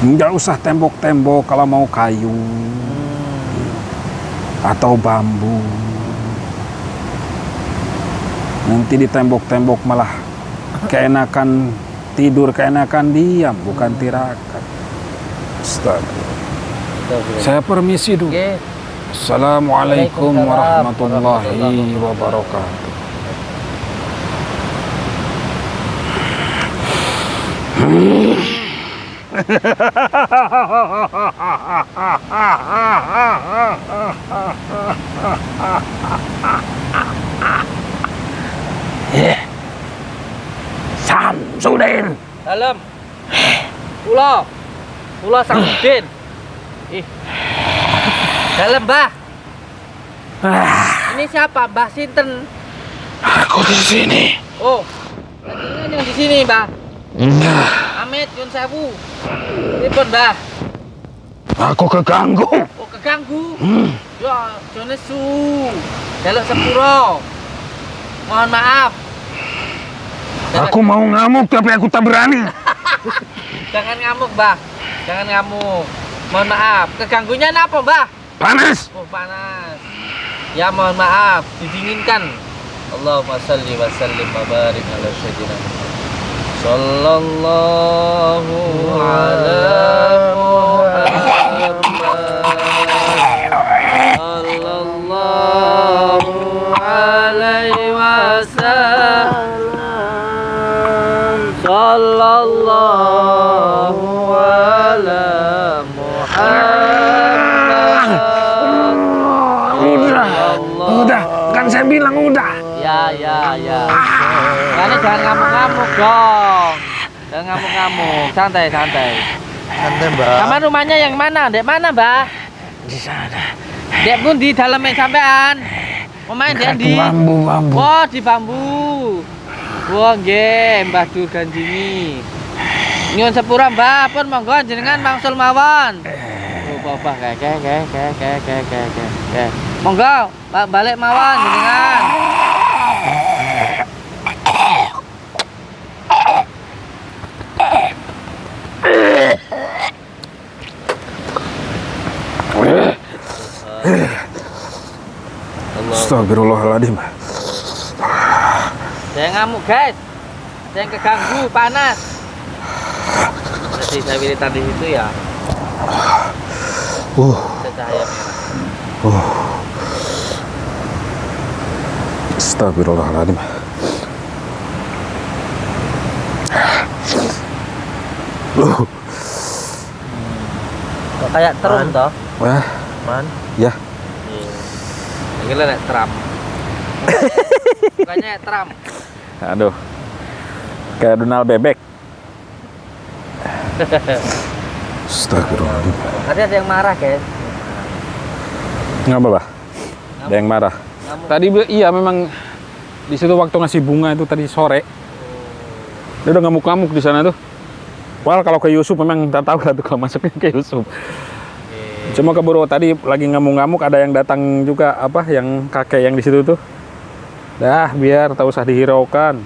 Nggak usah tembok-tembok, kalau mau kayu atau bambu. Nanti di tembok-tembok malah keenakan tidur, keenakan diam, bukan tirakat. Saya permisi dulu. Assalamualaikum warahmatullahi wabarakatuh. Samsudin. Dalam. Pulau Samsudin. Dalam, Mbah. Ini siapa, Mbah Sinten? Aku di sini. Oh, ini yang di sini, Mbah. Amit Yun Sewu. Pripun, Mbah? Aku keganggu. Oh, keganggu. Ya, Jonesu. Jaluk sepuro. Mohon maaf. Aku mau ngamuk tapi aku tak berani. Jangan ngamuk, Mbah. Jangan ngamuk. Mohon maaf. Keganggunya apa, Mbah? Panas. Oh, panas. Ya, mohon maaf. Didinginkan. Allahumma salli wa sallim wa barik ala sayyidina sallallahu ala Muhammad sallallahu alaihi wasallam sallallahu ala Muhammad. Udah, kan saya bilang udah. Ya. Makanya jangan ngamuk-ngamuk dong. Jangan ngamuk-ngamuk. Santai. Santai, Mbak. Sama rumahnya yang mana? Dek mana, Mbah? Di sana. Dek pun di dalamnya sampean. Mau main dek di bambu. Oh, di bambu. Wah, nggih, Mbah Dur Ganjini. Nyuwun sepura, Mbah, pun monggo jenengan mangsul mawon. Oh, Bapak, kayak. Monggo, balik mawon jenengan. Astagfirullahaladzim. Jangan ngamuk, guys. Jangan keganggu, panas. Jadi saya pilih tadi itu ya. Cahaya merah. Astagfirullahaladzim. Kok kayak terum toh? Wah, Man. ya. Ini lah tram. Bukannya tram. Aduh. Kayak Donald bebek. Astagfirullahaladzim. Tadi ada yang marah, guys. Ngapa, Bah? Ada yang marah. Tadi iya memang di situ waktu ngasih bunga itu tadi sore. Dia udah ngamuk-ngamuk di sana tuh. Wah, kalau ke Yusuf memang tak tahu lah tuh kalau masuknya ke Yusuf. Cuma keburu tadi lagi ngamuk-ngamuk ada yang datang juga apa yang kakek yang di situ tuh. Dah, biar tak usah dihiraukan.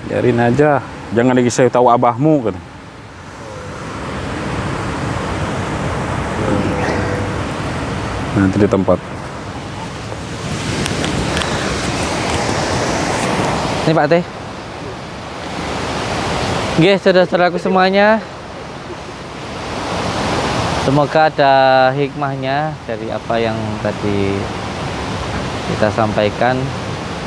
Biarin aja. Jangan dikasih tahu abahmu kan. Nanti di tempat. Ini Pak Teh. Oke, saudara-saudaraku semuanya. Semoga ada hikmahnya dari apa yang tadi kita sampaikan.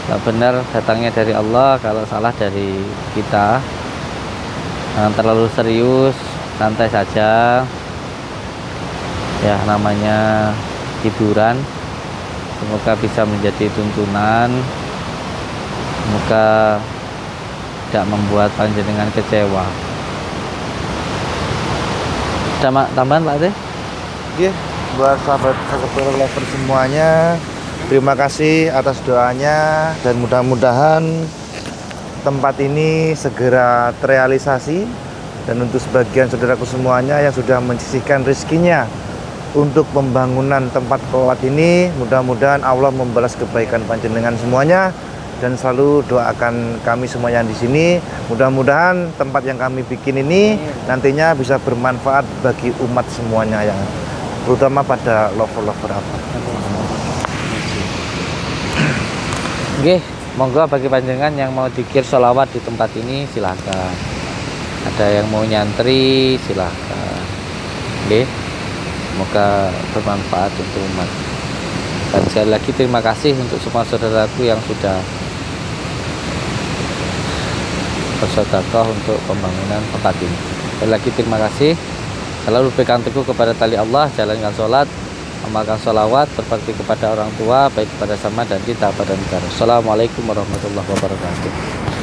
Kalau benar datangnya dari Allah, kalau salah dari kita. Jangan terlalu serius, santai saja. Ya, namanya hiburan. Semoga bisa menjadi tuntunan. Semoga tidak membuat panjenengan kecewa. Ada tambahan Pak Teh? Oke, buat sahabat lover semuanya, terima kasih atas doanya dan mudah-mudahan tempat ini segera terrealisasi, dan untuk sebagian saudaraku semuanya yang sudah menyisihkan rezekinya untuk pembangunan tempat kelawat ini, mudah-mudahan Allah membalas kebaikan panjenengan semuanya, dan selalu doakan kami semua yang di sini. Mudah-mudahan tempat yang kami bikin ini nantinya bisa bermanfaat bagi umat semuanya, yang terutama pada lover-lover apa. Oke, monggo bagi panjenengan yang mau dzikir sholawat di tempat ini silahkan. Ada yang mau nyantri silahkan. Oke, semoga bermanfaat untuk umat. Dan sekali lagi terima kasih untuk semua saudaraku yang sudah bersedekah untuk pembangunan tempat ini. Sekali lagi terima kasih. Selalu pegang teguh kepada tali Allah, jalankan sholat, amalkan sholawat, berbakti kepada orang tua, baik kepada sama dan kita pada negara. Assalamualaikum warahmatullahi wabarakatuh.